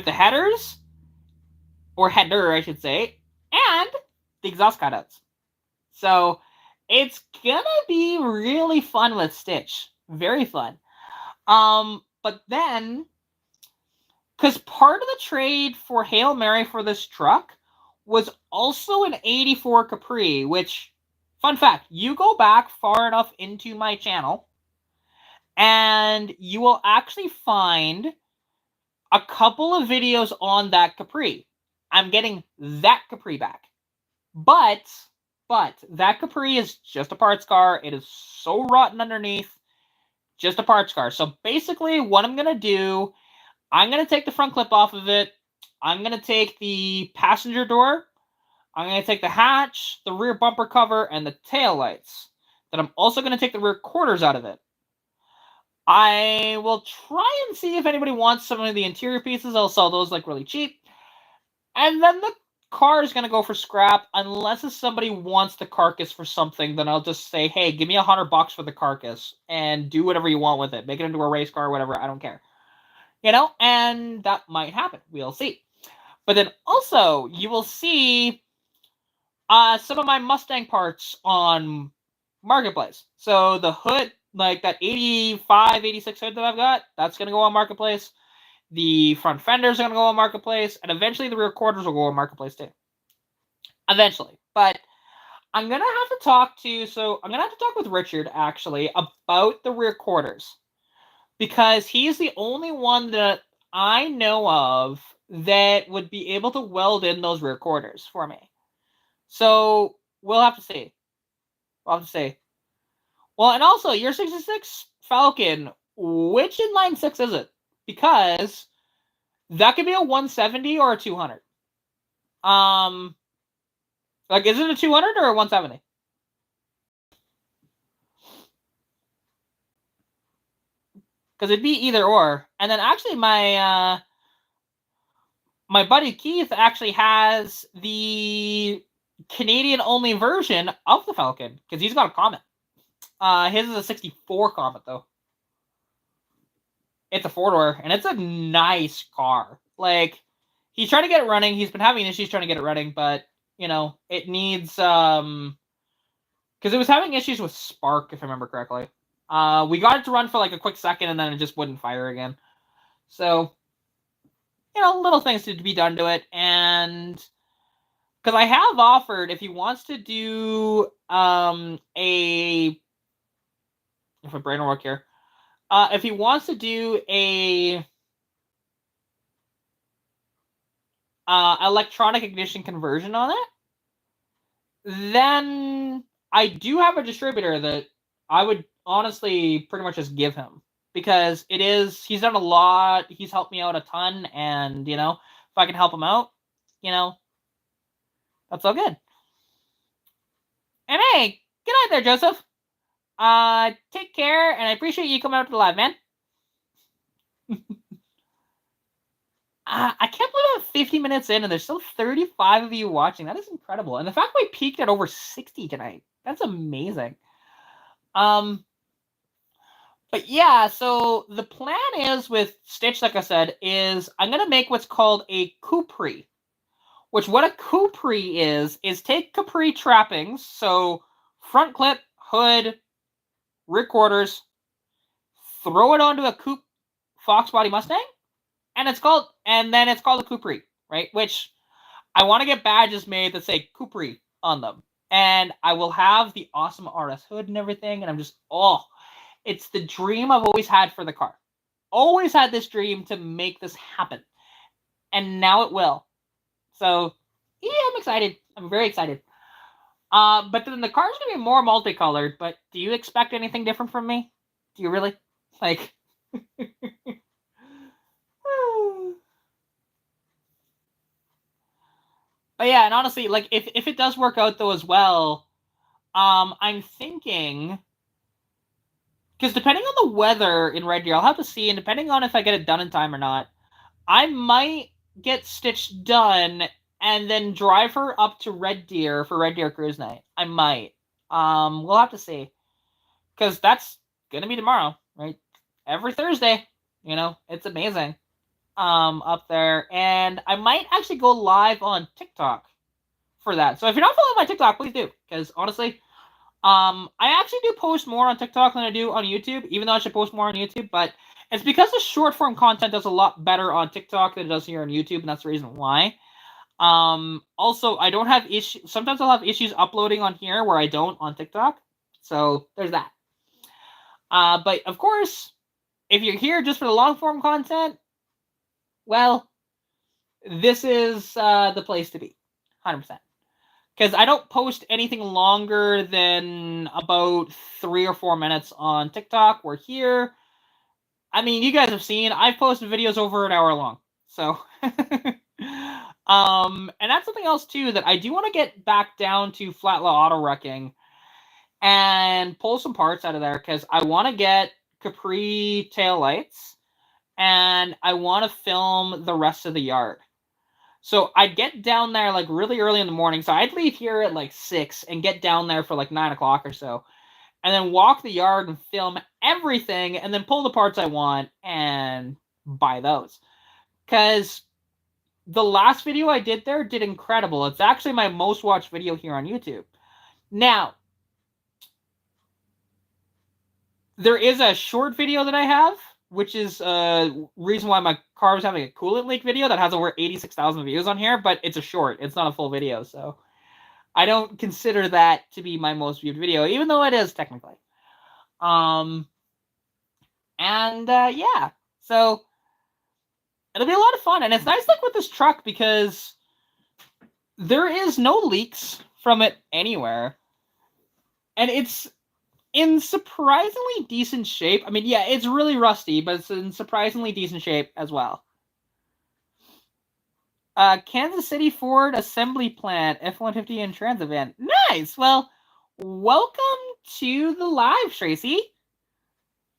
headers, or header I should say, and the exhaust cutouts. So it's gonna be really fun with Stitch. Very fun. But then, because part of the trade for Hail Mary for this truck was also an 84 Capri, which, fun fact, you go back far enough into my channel, and you will actually find a couple of videos on that Capri. I'm getting that Capri back. But that Capri is just a parts car. It is so rotten underneath. Just a parts car. So basically what I'm going to do, I'm going to take the front clip off of it. I'm going to take the passenger door. I'm going to take the hatch, the rear bumper cover, and the tail lights. Then I'm also going to take the rear quarters out of it. I will try and see if anybody wants some of the interior pieces. I'll sell those like really cheap. And then the car is going to go for scrap, unless if somebody wants the carcass for something. Then I'll just say, hey, give me $100 for the carcass and do whatever you want with it. Make it into a race car or whatever. I don't care. You know, and that might happen. We'll see. But then also, you will see some of my Mustang parts on Marketplace. So the hood, like that 85, 86 hood that I've got, that's going to go on Marketplace. The front fenders are going to go on Marketplace, and eventually the rear quarters will go on Marketplace too. Eventually. But I'm going to have to talk with Richard, actually, about the rear quarters. Because he's the only one that I know of that would be able to weld in those rear quarters for me. So we'll have to see. Well, and also, your 66 Falcon, which inline 6 is it? Because that could be a 170 or a 200. Like, is it a 200 or a 170? Because it'd be either or. And then actually my buddy Keith actually has the Canadian-only version of the Falcon, because he's got a Comet. His is a 64 Comet, though. It's a four-door, and it's a nice car. Like, he's trying to get it running. He's been having issues trying to get it running, but, you know, it needs, because it was having issues with spark, if I remember correctly. We got it to run for, like, a quick second, and then it just wouldn't fire again. So, you know, little things to be done to it, and because I have offered, if he wants to do, if my brain will work here, if he wants to do a electronic ignition conversion on it, then I do have a distributor that I would honestly pretty much just give him, because he's done a lot, he's helped me out a ton, and, you know, if I can help him out, that's all good. And hey, good night there, Joseph. Take care, and I appreciate you coming out to the live, man. I can't believe I'm 50 minutes in and there's still 35 of you watching. That is incredible. And the fact we peaked at over 60 tonight, that's amazing. But yeah, so the plan is with Stitch, like I said, is I'm going to make what's called a Capri. Which what a Capri is take Capri trappings, so front clip, hood, rear quarters, throw it onto a coupe Fox body Mustang, and then it's called a Capri, right? Which I want to get badges made that say Capri on them. And I will have the awesome RS hood and everything, and I'm just, it's the dream I've always had for the car. Always had this dream to make this happen. And now it will. So, yeah, I'm excited. I'm very excited. But then the car's going to be more multicolored, but do you expect anything different from me? Do you really? Like... But yeah, and honestly, like, if it does work out, though, as well, I'm thinking... Because depending on the weather in Red Deer, I'll have to see, and depending on if I get it done in time or not, I might get Stitch done and then drive her up to Red Deer for Red Deer Cruise Night. I might. We'll have to see. Because that's going to be tomorrow, right? Every Thursday. It's amazing. Up there. And I might actually go live on TikTok for that. So if you're not following my TikTok, please do. Because honestly, I actually do post more on TikTok than I do on YouTube, even though I should post more on YouTube. But it's because the short form content does a lot better on TikTok than it does here on YouTube, and that's the reason why. Also, I don't have issues. Sometimes I'll have issues uploading on here where I don't on TikTok. So there's that. But of course, if you're here just for the long form content, well, this is the place to be, 100%. Because I don't post anything longer than about 3 or 4 minutes on TikTok. We're here. I mean, you guys have seen, I've posted videos over an hour long. So, and that's something else, too, that I do want to get back down to flat law auto wrecking and pull some parts out of there, because I want to get Capri taillights, and I want to film the rest of the yard. So I'd get down there like really early in the morning. So I'd leave here at like 6 and get down there for like 9 o'clock or so. And then walk the yard and film everything and then pull the parts I want and buy those. Because the last video I did there did incredible. It's actually my most watched video here on YouTube. Now, there is a short video that I have, which is reason why my car was having a coolant leak video that has over 86,000 views on here, but it's a short. It's not a full video, so I don't consider that to be my most viewed video, even though it is technically. Yeah, so it'll be a lot of fun, and it's nice, like, with this truck, because there is no leaks from it anywhere, and it's in surprisingly decent shape. I mean, yeah, it's really rusty, but it's in surprisingly decent shape as well. Kansas City Ford Assembly Plant, F-150 and Transit Van. Nice! Well, welcome to the live, Tracy.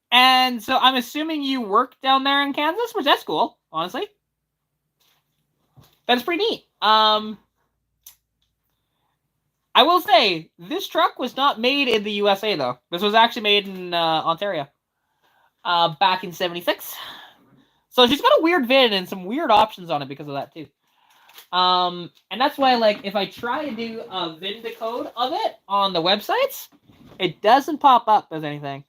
And so I'm assuming you work down there in Kansas, which that's cool, honestly. That's pretty neat. I will say, this truck was not made in the USA, though. This was actually made in Ontario back in 76. So she's got a weird VIN and some weird options on it because of that, too. And that's why, like, if I try to do a VIN decode of it on the websites, it doesn't pop up as anything.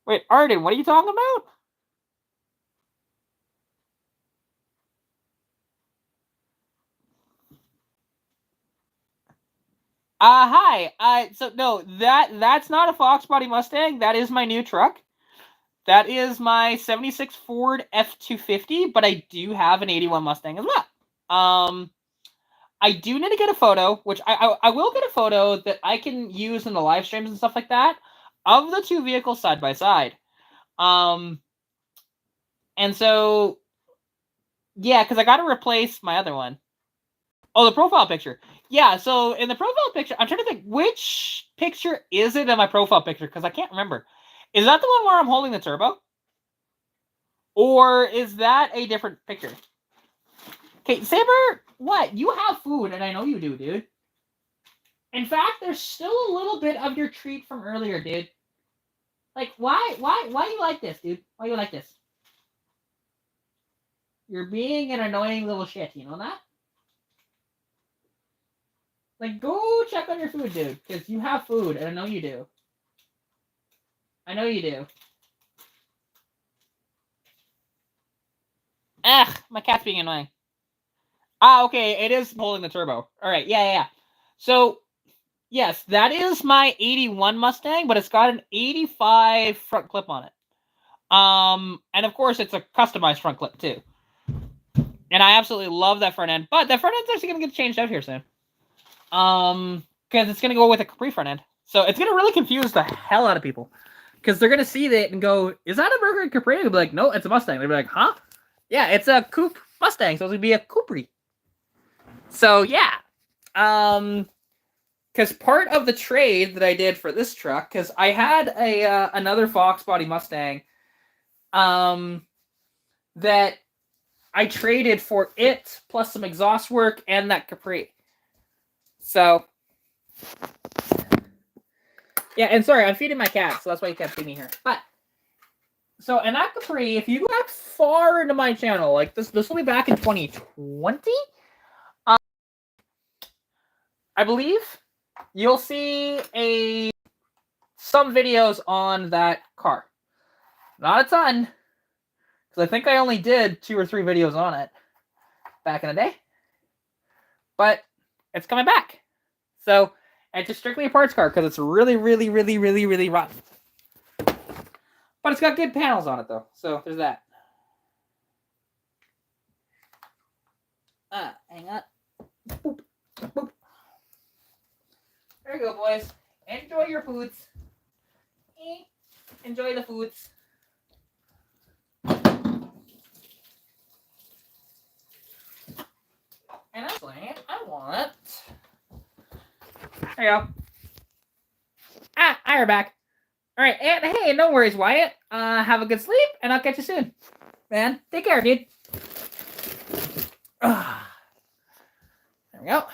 Wait, Arden, what are you talking about? Hi. So no, that's not a Fox body Mustang. That is my new truck. That is my 76 Ford F250, but I do have an 81 Mustang as well. I do need to get a photo, which I will get a photo that I can use in the live streams and stuff like that of the two vehicles side by side. And so, yeah, because I got to replace my other one. Oh, the profile picture. Yeah, so in the profile picture, I'm trying to think, which picture is it in my profile picture? Because I can't remember. Is that the one where I'm holding the turbo? Or is that a different picture? Okay, Saber, what? You have food, and I know you do, dude. In fact, there's still a little bit of your treat from earlier, dude. Like, why you like this, dude? Why you like this? You're being an annoying little shit, you know that? Like, go check on your food, dude, because you have food, and I know you do. I know you do. Ugh, my cat's being annoying. Ah, okay, it is holding the turbo. All right, yeah. So, yes, that is my 81 Mustang, but it's got an 85 front clip on it. And of course, it's a customized front clip, too. And I absolutely love that front end, but that front end's actually going to get changed out here soon. Because it's going to go with a Capri front end. So it's going to really confuse the hell out of people. Because they're going to see that and go, is that a Burger Capri? They'll be like, no, it's a Mustang. They'll be like, huh? Yeah, it's a coupe Mustang, so it's going to be a Capri. So, yeah. Because part of the trade that I did for this truck, because I had another Fox body Mustang that I traded for it, plus some exhaust work, and that Capri. So, yeah, and sorry, I'm feeding my cat, so that's why you can't see me here. But, so, and that Capri, if you go back far into my channel, like this will be back in 2020, I believe, you'll see some videos on that car. Not a ton, because I think I only did 2 or 3 videos on it back in the day. But it's coming back. So, it's just strictly a parts car, because it's really rotten. But it's got good panels on it, though. So, there's that. Hang on. Boop. Boop. There you go, boys. Enjoy your foods. Enjoy the foods. And actually, I want... There you go. You're back. All right, and hey, no worries, Wyatt. Have a good sleep, and I'll catch you soon. Man, take care, dude. There we go.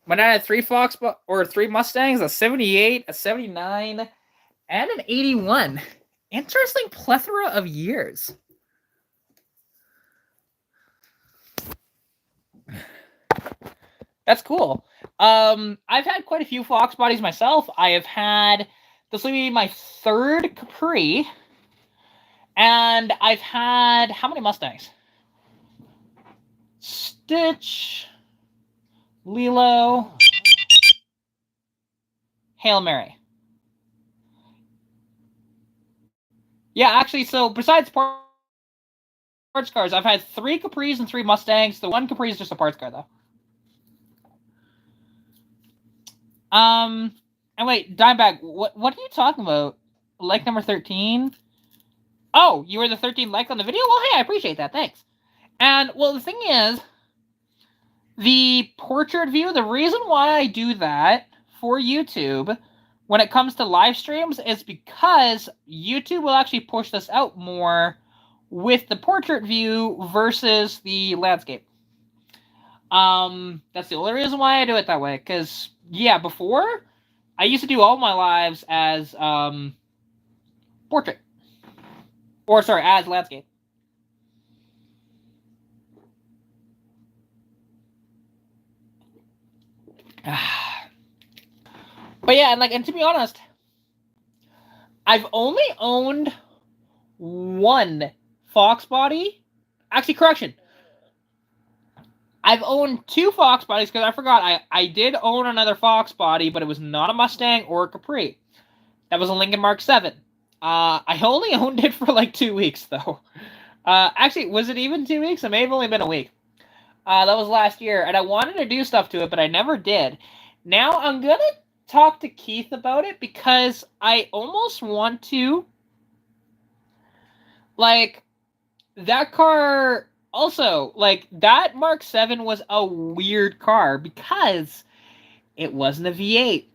When I had 3 3 Mustangs, a 78, a 79, and an 81. Interesting plethora of years. That's cool. I've had quite a few Fox bodies myself. I have had, this will be my 3rd Capri, and I've had, how many Mustangs? Stitch, Lilo, Hail Mary. Yeah, actually, so besides parts cars, I've had 3 Capris and 3 Mustangs. The 1 Capri is just a parts car, though. And wait, Dimebag, what are you talking about? Like number 13? Oh, you were the 13th like on the video? Well, hey, I appreciate that. Thanks. And, well, the thing is, the portrait view, the reason why I do that for YouTube when it comes to live streams is because YouTube will actually push this out more with the portrait view versus the landscape. That's the only reason why I do it that way. Because, yeah, before, I used to do all my lives as portrait. Or, sorry, as landscape. But yeah, and to be honest, I've only owned 1 Fox body. Actually, correction. I've owned 2 Fox bodies because I forgot I did own another Fox body, but it was not a Mustang or a Capri. That was a Lincoln Mark 7. I only owned it for like 2 weeks though. Actually, was it even 2 weeks? It may have only been a week. That was last year, and I wanted to do stuff to it, but I never did. Now I'm gonna talk to Keith about it because I almost want to. Like, that car also, like, that Mark 7 was a weird car because it wasn't a V8.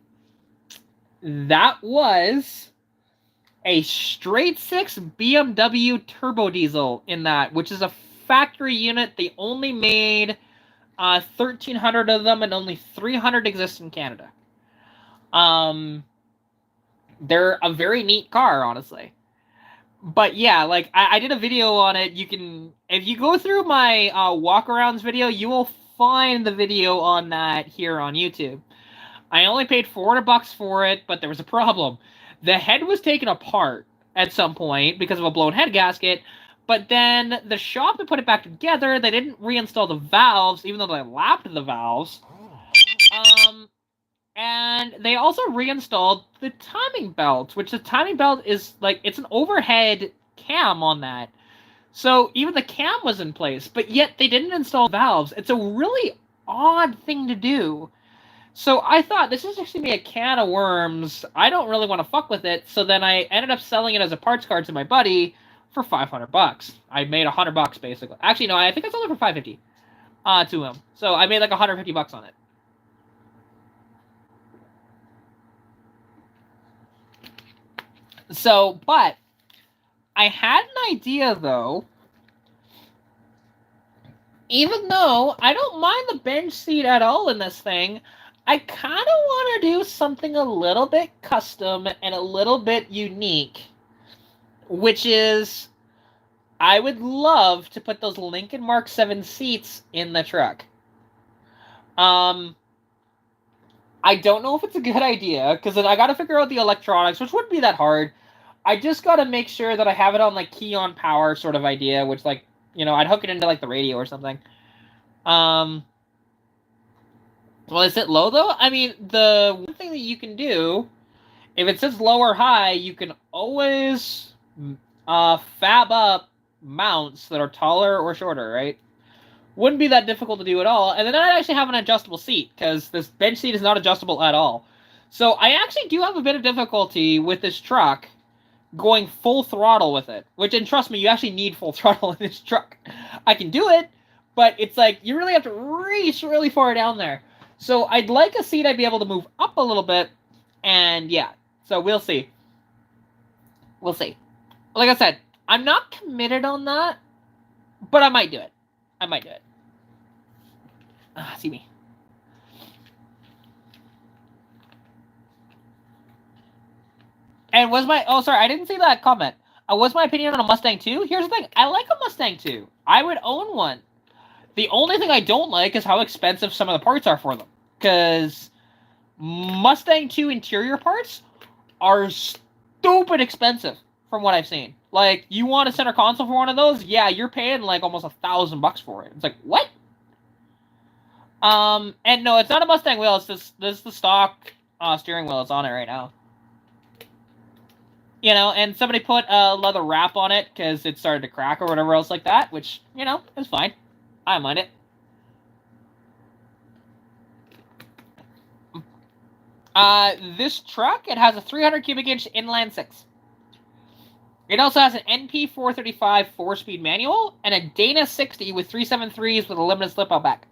That was a straight six BMW turbo diesel in that, which is a factory unit. They only made 1,300 of them, and only 300 exist in Canada. They're a very neat car, honestly. But yeah, like, I did a video on it. You can, if you go through my walkarounds video, you will find the video on that here on YouTube. I only paid $400 for it, but there was a problem. The head was taken apart at some point because of a blown head gasket, but then the shop had put it back together. They didn't reinstall the valves, even though they lapped the valves. And they also reinstalled the timing belt, which the timing belt is, like, it's an overhead cam on that. So even the cam was in place, but yet they didn't install valves. It's a really odd thing to do. So I thought, this is just going to be a can of worms. I don't really want to fuck with it. So then I ended up selling it as a parts card to my buddy for $500. I made $100 basically. Actually, no, I think I sold it for $550 to him. So I made like $150 on it. So, but I had an idea though. Even though I don't mind the bench seat at all in this thing, I kind of want to do something a little bit custom and a little bit unique, which is, I would love to put those Lincoln Mark 7 seats in the truck. I don't know if it's a good idea, because then I got to figure out the electronics, which wouldn't be that hard. I just got to make sure that I have it on, like, key on power sort of idea, which, like, you know, I'd hook it into, like, the radio or something. Well, is it low, though? I mean, the one thing that you can do, if it says low or high, you can always fab up mounts that are taller or shorter, right? Wouldn't be that difficult to do at all. And then I actually have an adjustable seat, because this bench seat is not adjustable at all. So I actually do have a bit of difficulty with this truck going full throttle with it. Which, and trust me, you actually need full throttle in this truck. I can do it, but it's like, you really have to reach really far down there. So I'd like a seat I'd be able to move up a little bit, and yeah. So we'll see. We'll see. Like I said, I'm not committed on that, but I might do it. I might do it. See me. And was my... Oh, sorry, I didn't see that comment. Was my opinion on a Mustang 2? Here's the thing. I like a Mustang 2. I would own one. The only thing I don't like is how expensive some of the parts are for them. Because Mustang 2 interior parts are stupid expensive from what I've seen. Like, you want a center console for one of those? Yeah, you're paying like almost $1,000 for it. It's like, what? And no, it's not a Mustang wheel. It's this is the stock steering wheel. It's on it right now. You know, and somebody put a leather wrap on it because it started to crack or whatever else like that, which, you know, is fine. I don't mind it. This truck, it has a 300 cubic inch inline 6. It also has an NP 435 4-speed manual and a Dana 60 with 373s with a limited slip out back.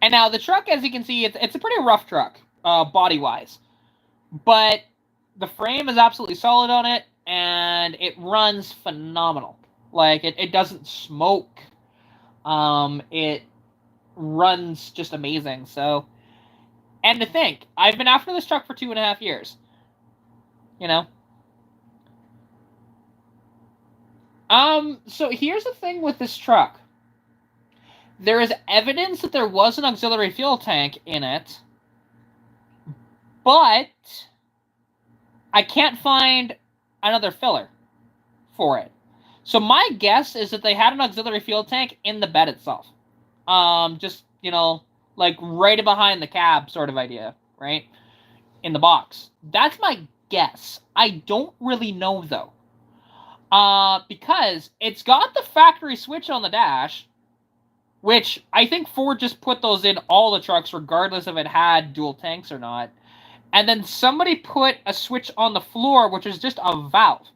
And now the truck, as you can see, it's a pretty rough truck, body-wise. But the frame is absolutely solid on it, and it runs phenomenal. Like, it doesn't smoke. It runs just amazing. So, and to think, I've been after this truck for 2.5 years. You know? So here's the thing with this truck. There is evidence that there was an auxiliary fuel tank in it, but I can't find another filler for it. So my guess is that they had an auxiliary fuel tank in the bed itself. Just, you know, like right behind the cab sort of idea, right? In the box. That's my guess. I don't really know, though. Because it's got the factory switch on the dash, which I think Ford just put those in all the trucks, regardless if it had dual tanks or not. And then somebody put a switch on the floor, which is just a valve.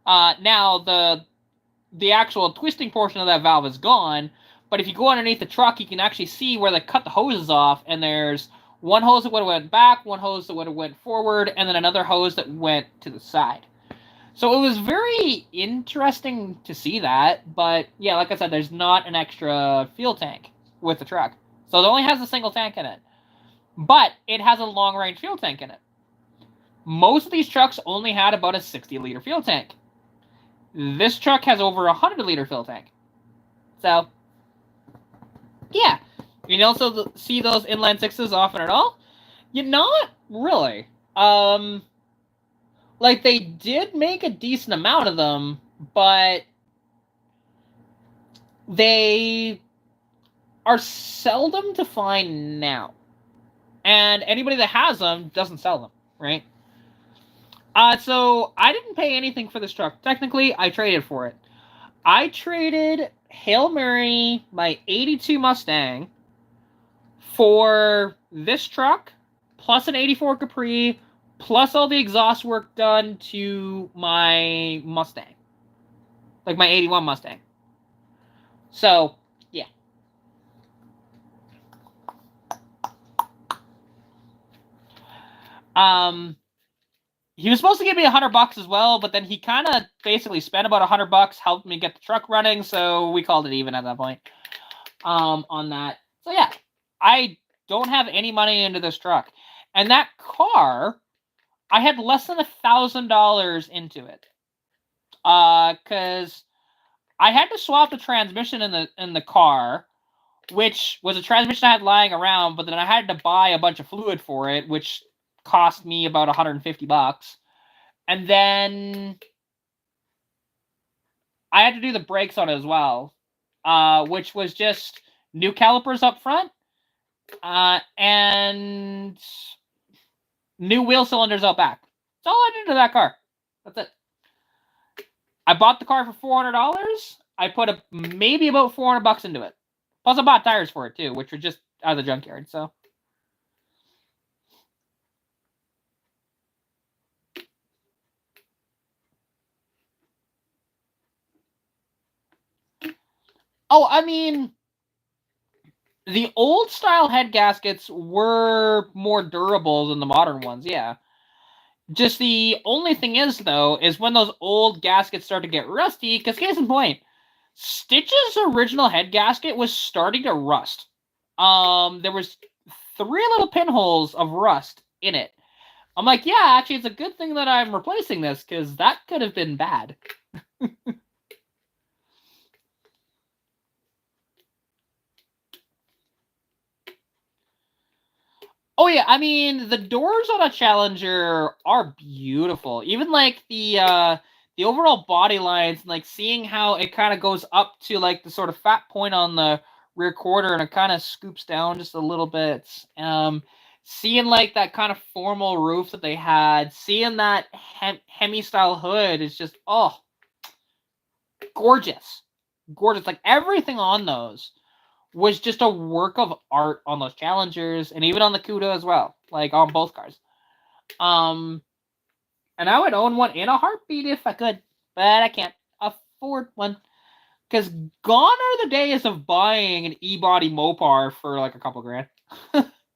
Now the actual twisting portion of that valve is gone, but if you go underneath the truck, you can actually see where they cut the hoses off, and there's one hose that would have went back, one hose that would have went forward, and then another hose that went to the side. So it was very interesting to see that, but yeah, like I said, there's not an extra fuel tank with the truck. So it only has a single tank in it. But it has a long-range fuel tank in it. Most of these trucks only had about a 60-liter fuel tank. This truck has over a 100-liter fuel tank. So, yeah. You can also see those inline sixes often at all. Not really. Like, they did make a decent amount of them, but they are seldom to find now. And anybody that has them doesn't sell them, right? So I didn't pay anything for this truck. Technically, I traded for it. I traded Hail Mary, my 82 Mustang, for this truck, plus an 84 Capri, plus all the exhaust work done to my Mustang. Like my 81 Mustang. So, yeah. He was supposed to give me $100 as well, but then he kind of basically spent about $100, helped me get the truck running, so we called it even at that point. On that. So yeah, I don't have any money into this truck. And that car, I had less than $1,000 into it. Because I had to swap the transmission in the car, which was a transmission I had lying around, but then I had to buy a bunch of fluid for it, which cost me about $150. And then I had to do the brakes on it as well, which was just new calipers up front and new wheel cylinders out back. That's all I did to that car. That's it. I bought the car for $400. I put maybe about $400 into it. Plus, I bought tires for it too, which were just out of the junkyard. So. Oh, I mean, the old style head gaskets were more durable than the modern ones, yeah. Just the only thing is, though, is when those old gaskets start to get rusty, because case in point, Stitch's original head gasket was starting to rust. There was 3 little pinholes of rust in it. I'm like, yeah, actually, it's a good thing that I'm replacing this, because that could have been bad. Oh yeah, I mean the doors on a Challenger are beautiful. Even like the overall body lines, like seeing how it kind of goes up to like the sort of fat point on the rear quarter and it kind of scoops down just a little bit. Seeing like that kind of formal roof that they had, seeing that Hemi style hood is just gorgeous, gorgeous. Like everything on those was just a work of art on those Challengers and even on the Cuda as well, like on both cars. And I would own one in a heartbeat if I could, but I can't afford one. Because gone are the days of buying an E-body Mopar for like a couple grand.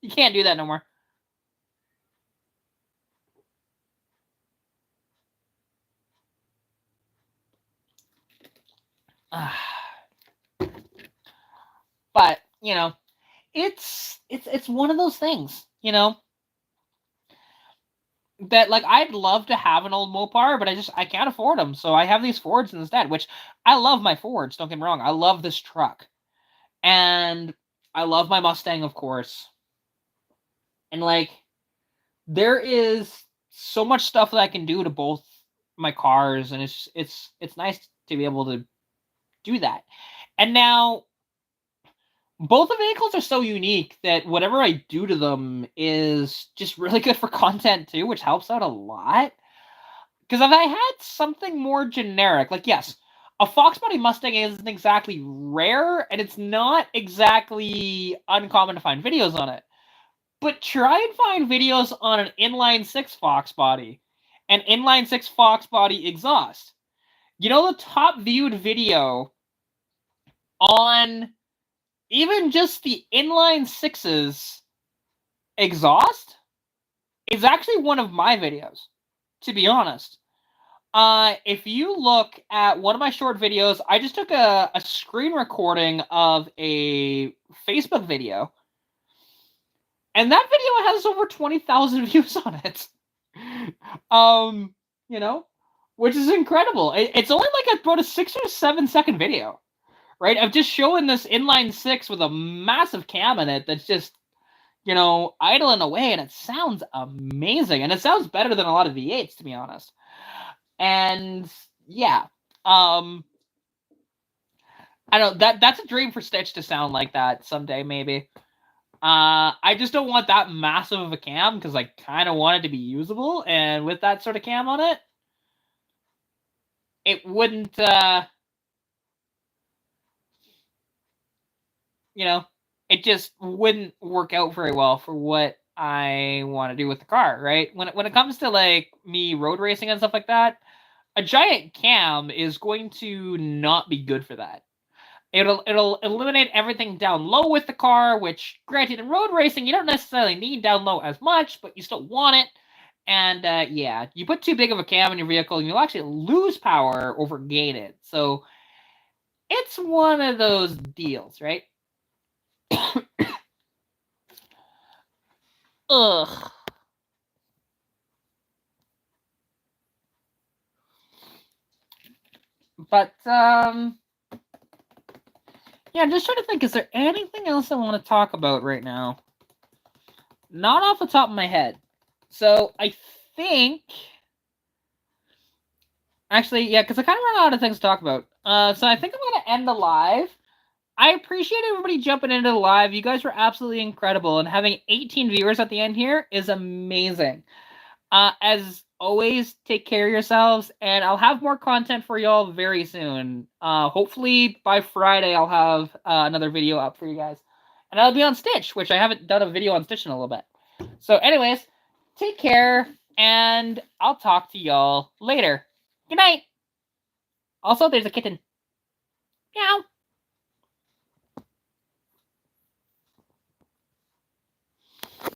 You can't do that no more. But, you know, it's one of those things, you know, that like I'd love to have an old Mopar, but I can't afford them, so I have these Fords instead. Which I love my Fords. Don't get me wrong, I love this truck, and I love my Mustang, of course. And like, there is so much stuff that I can do to both my cars, and it's nice to be able to do that. And now both the vehicles are so unique that whatever I do to them is just really good for content too, which helps out a lot. Because if I had something more generic, like yes, a Fox body Mustang isn't exactly rare, and it's not exactly uncommon to find videos on it. But try and find videos on an inline 6 Fox body, an inline 6 Fox body exhaust. You know, the top viewed video on even just the inline 6's exhaust is actually one of my videos, to be honest. If you look at one of my short videos, I just took a screen recording of a Facebook video, and that video has over 20,000 views on it. You know, which is incredible. It's only like about a 6 or 7 second video, right? Of just showing this inline 6 with a massive cam in it that's just, you know, idling away, and it sounds amazing, and it sounds better than a lot of V8s, to be honest. And yeah, I don't know, that's a dream for Stitch to sound like that someday, maybe. I just don't want that massive of a cam, because I kind of want it to be usable, and with that sort of cam on it, it wouldn't, you know, it just wouldn't work out very well for what I want to do with the car, right? When it comes to like me road racing and stuff like that, a giant cam is going to not be good for that. It'll eliminate everything down low with the car, which, granted, in road racing, you don't necessarily need down low as much, but you still want it. And yeah, you put too big of a cam in your vehicle, and you'll actually lose power over gain it. So it's one of those deals, right? Ugh. But yeah, I'm just trying to think, is there anything else I want to talk about right now? Not off the top of my head. So I think, actually, yeah, because I kind of ran out of things to talk about. So I think I'm going to end the live. I appreciate everybody jumping into the live. You guys were absolutely incredible, and having 18 viewers at the end here is amazing. As always, take care of yourselves, and I'll have more content for y'all very soon. Hopefully by Friday I'll have another video up for you guys. And I'll be on Stitch, which I haven't done a video on Stitch in a little bit. So anyways, take care, and I'll talk to y'all later. Good night. Also, there's a kitten. Meow.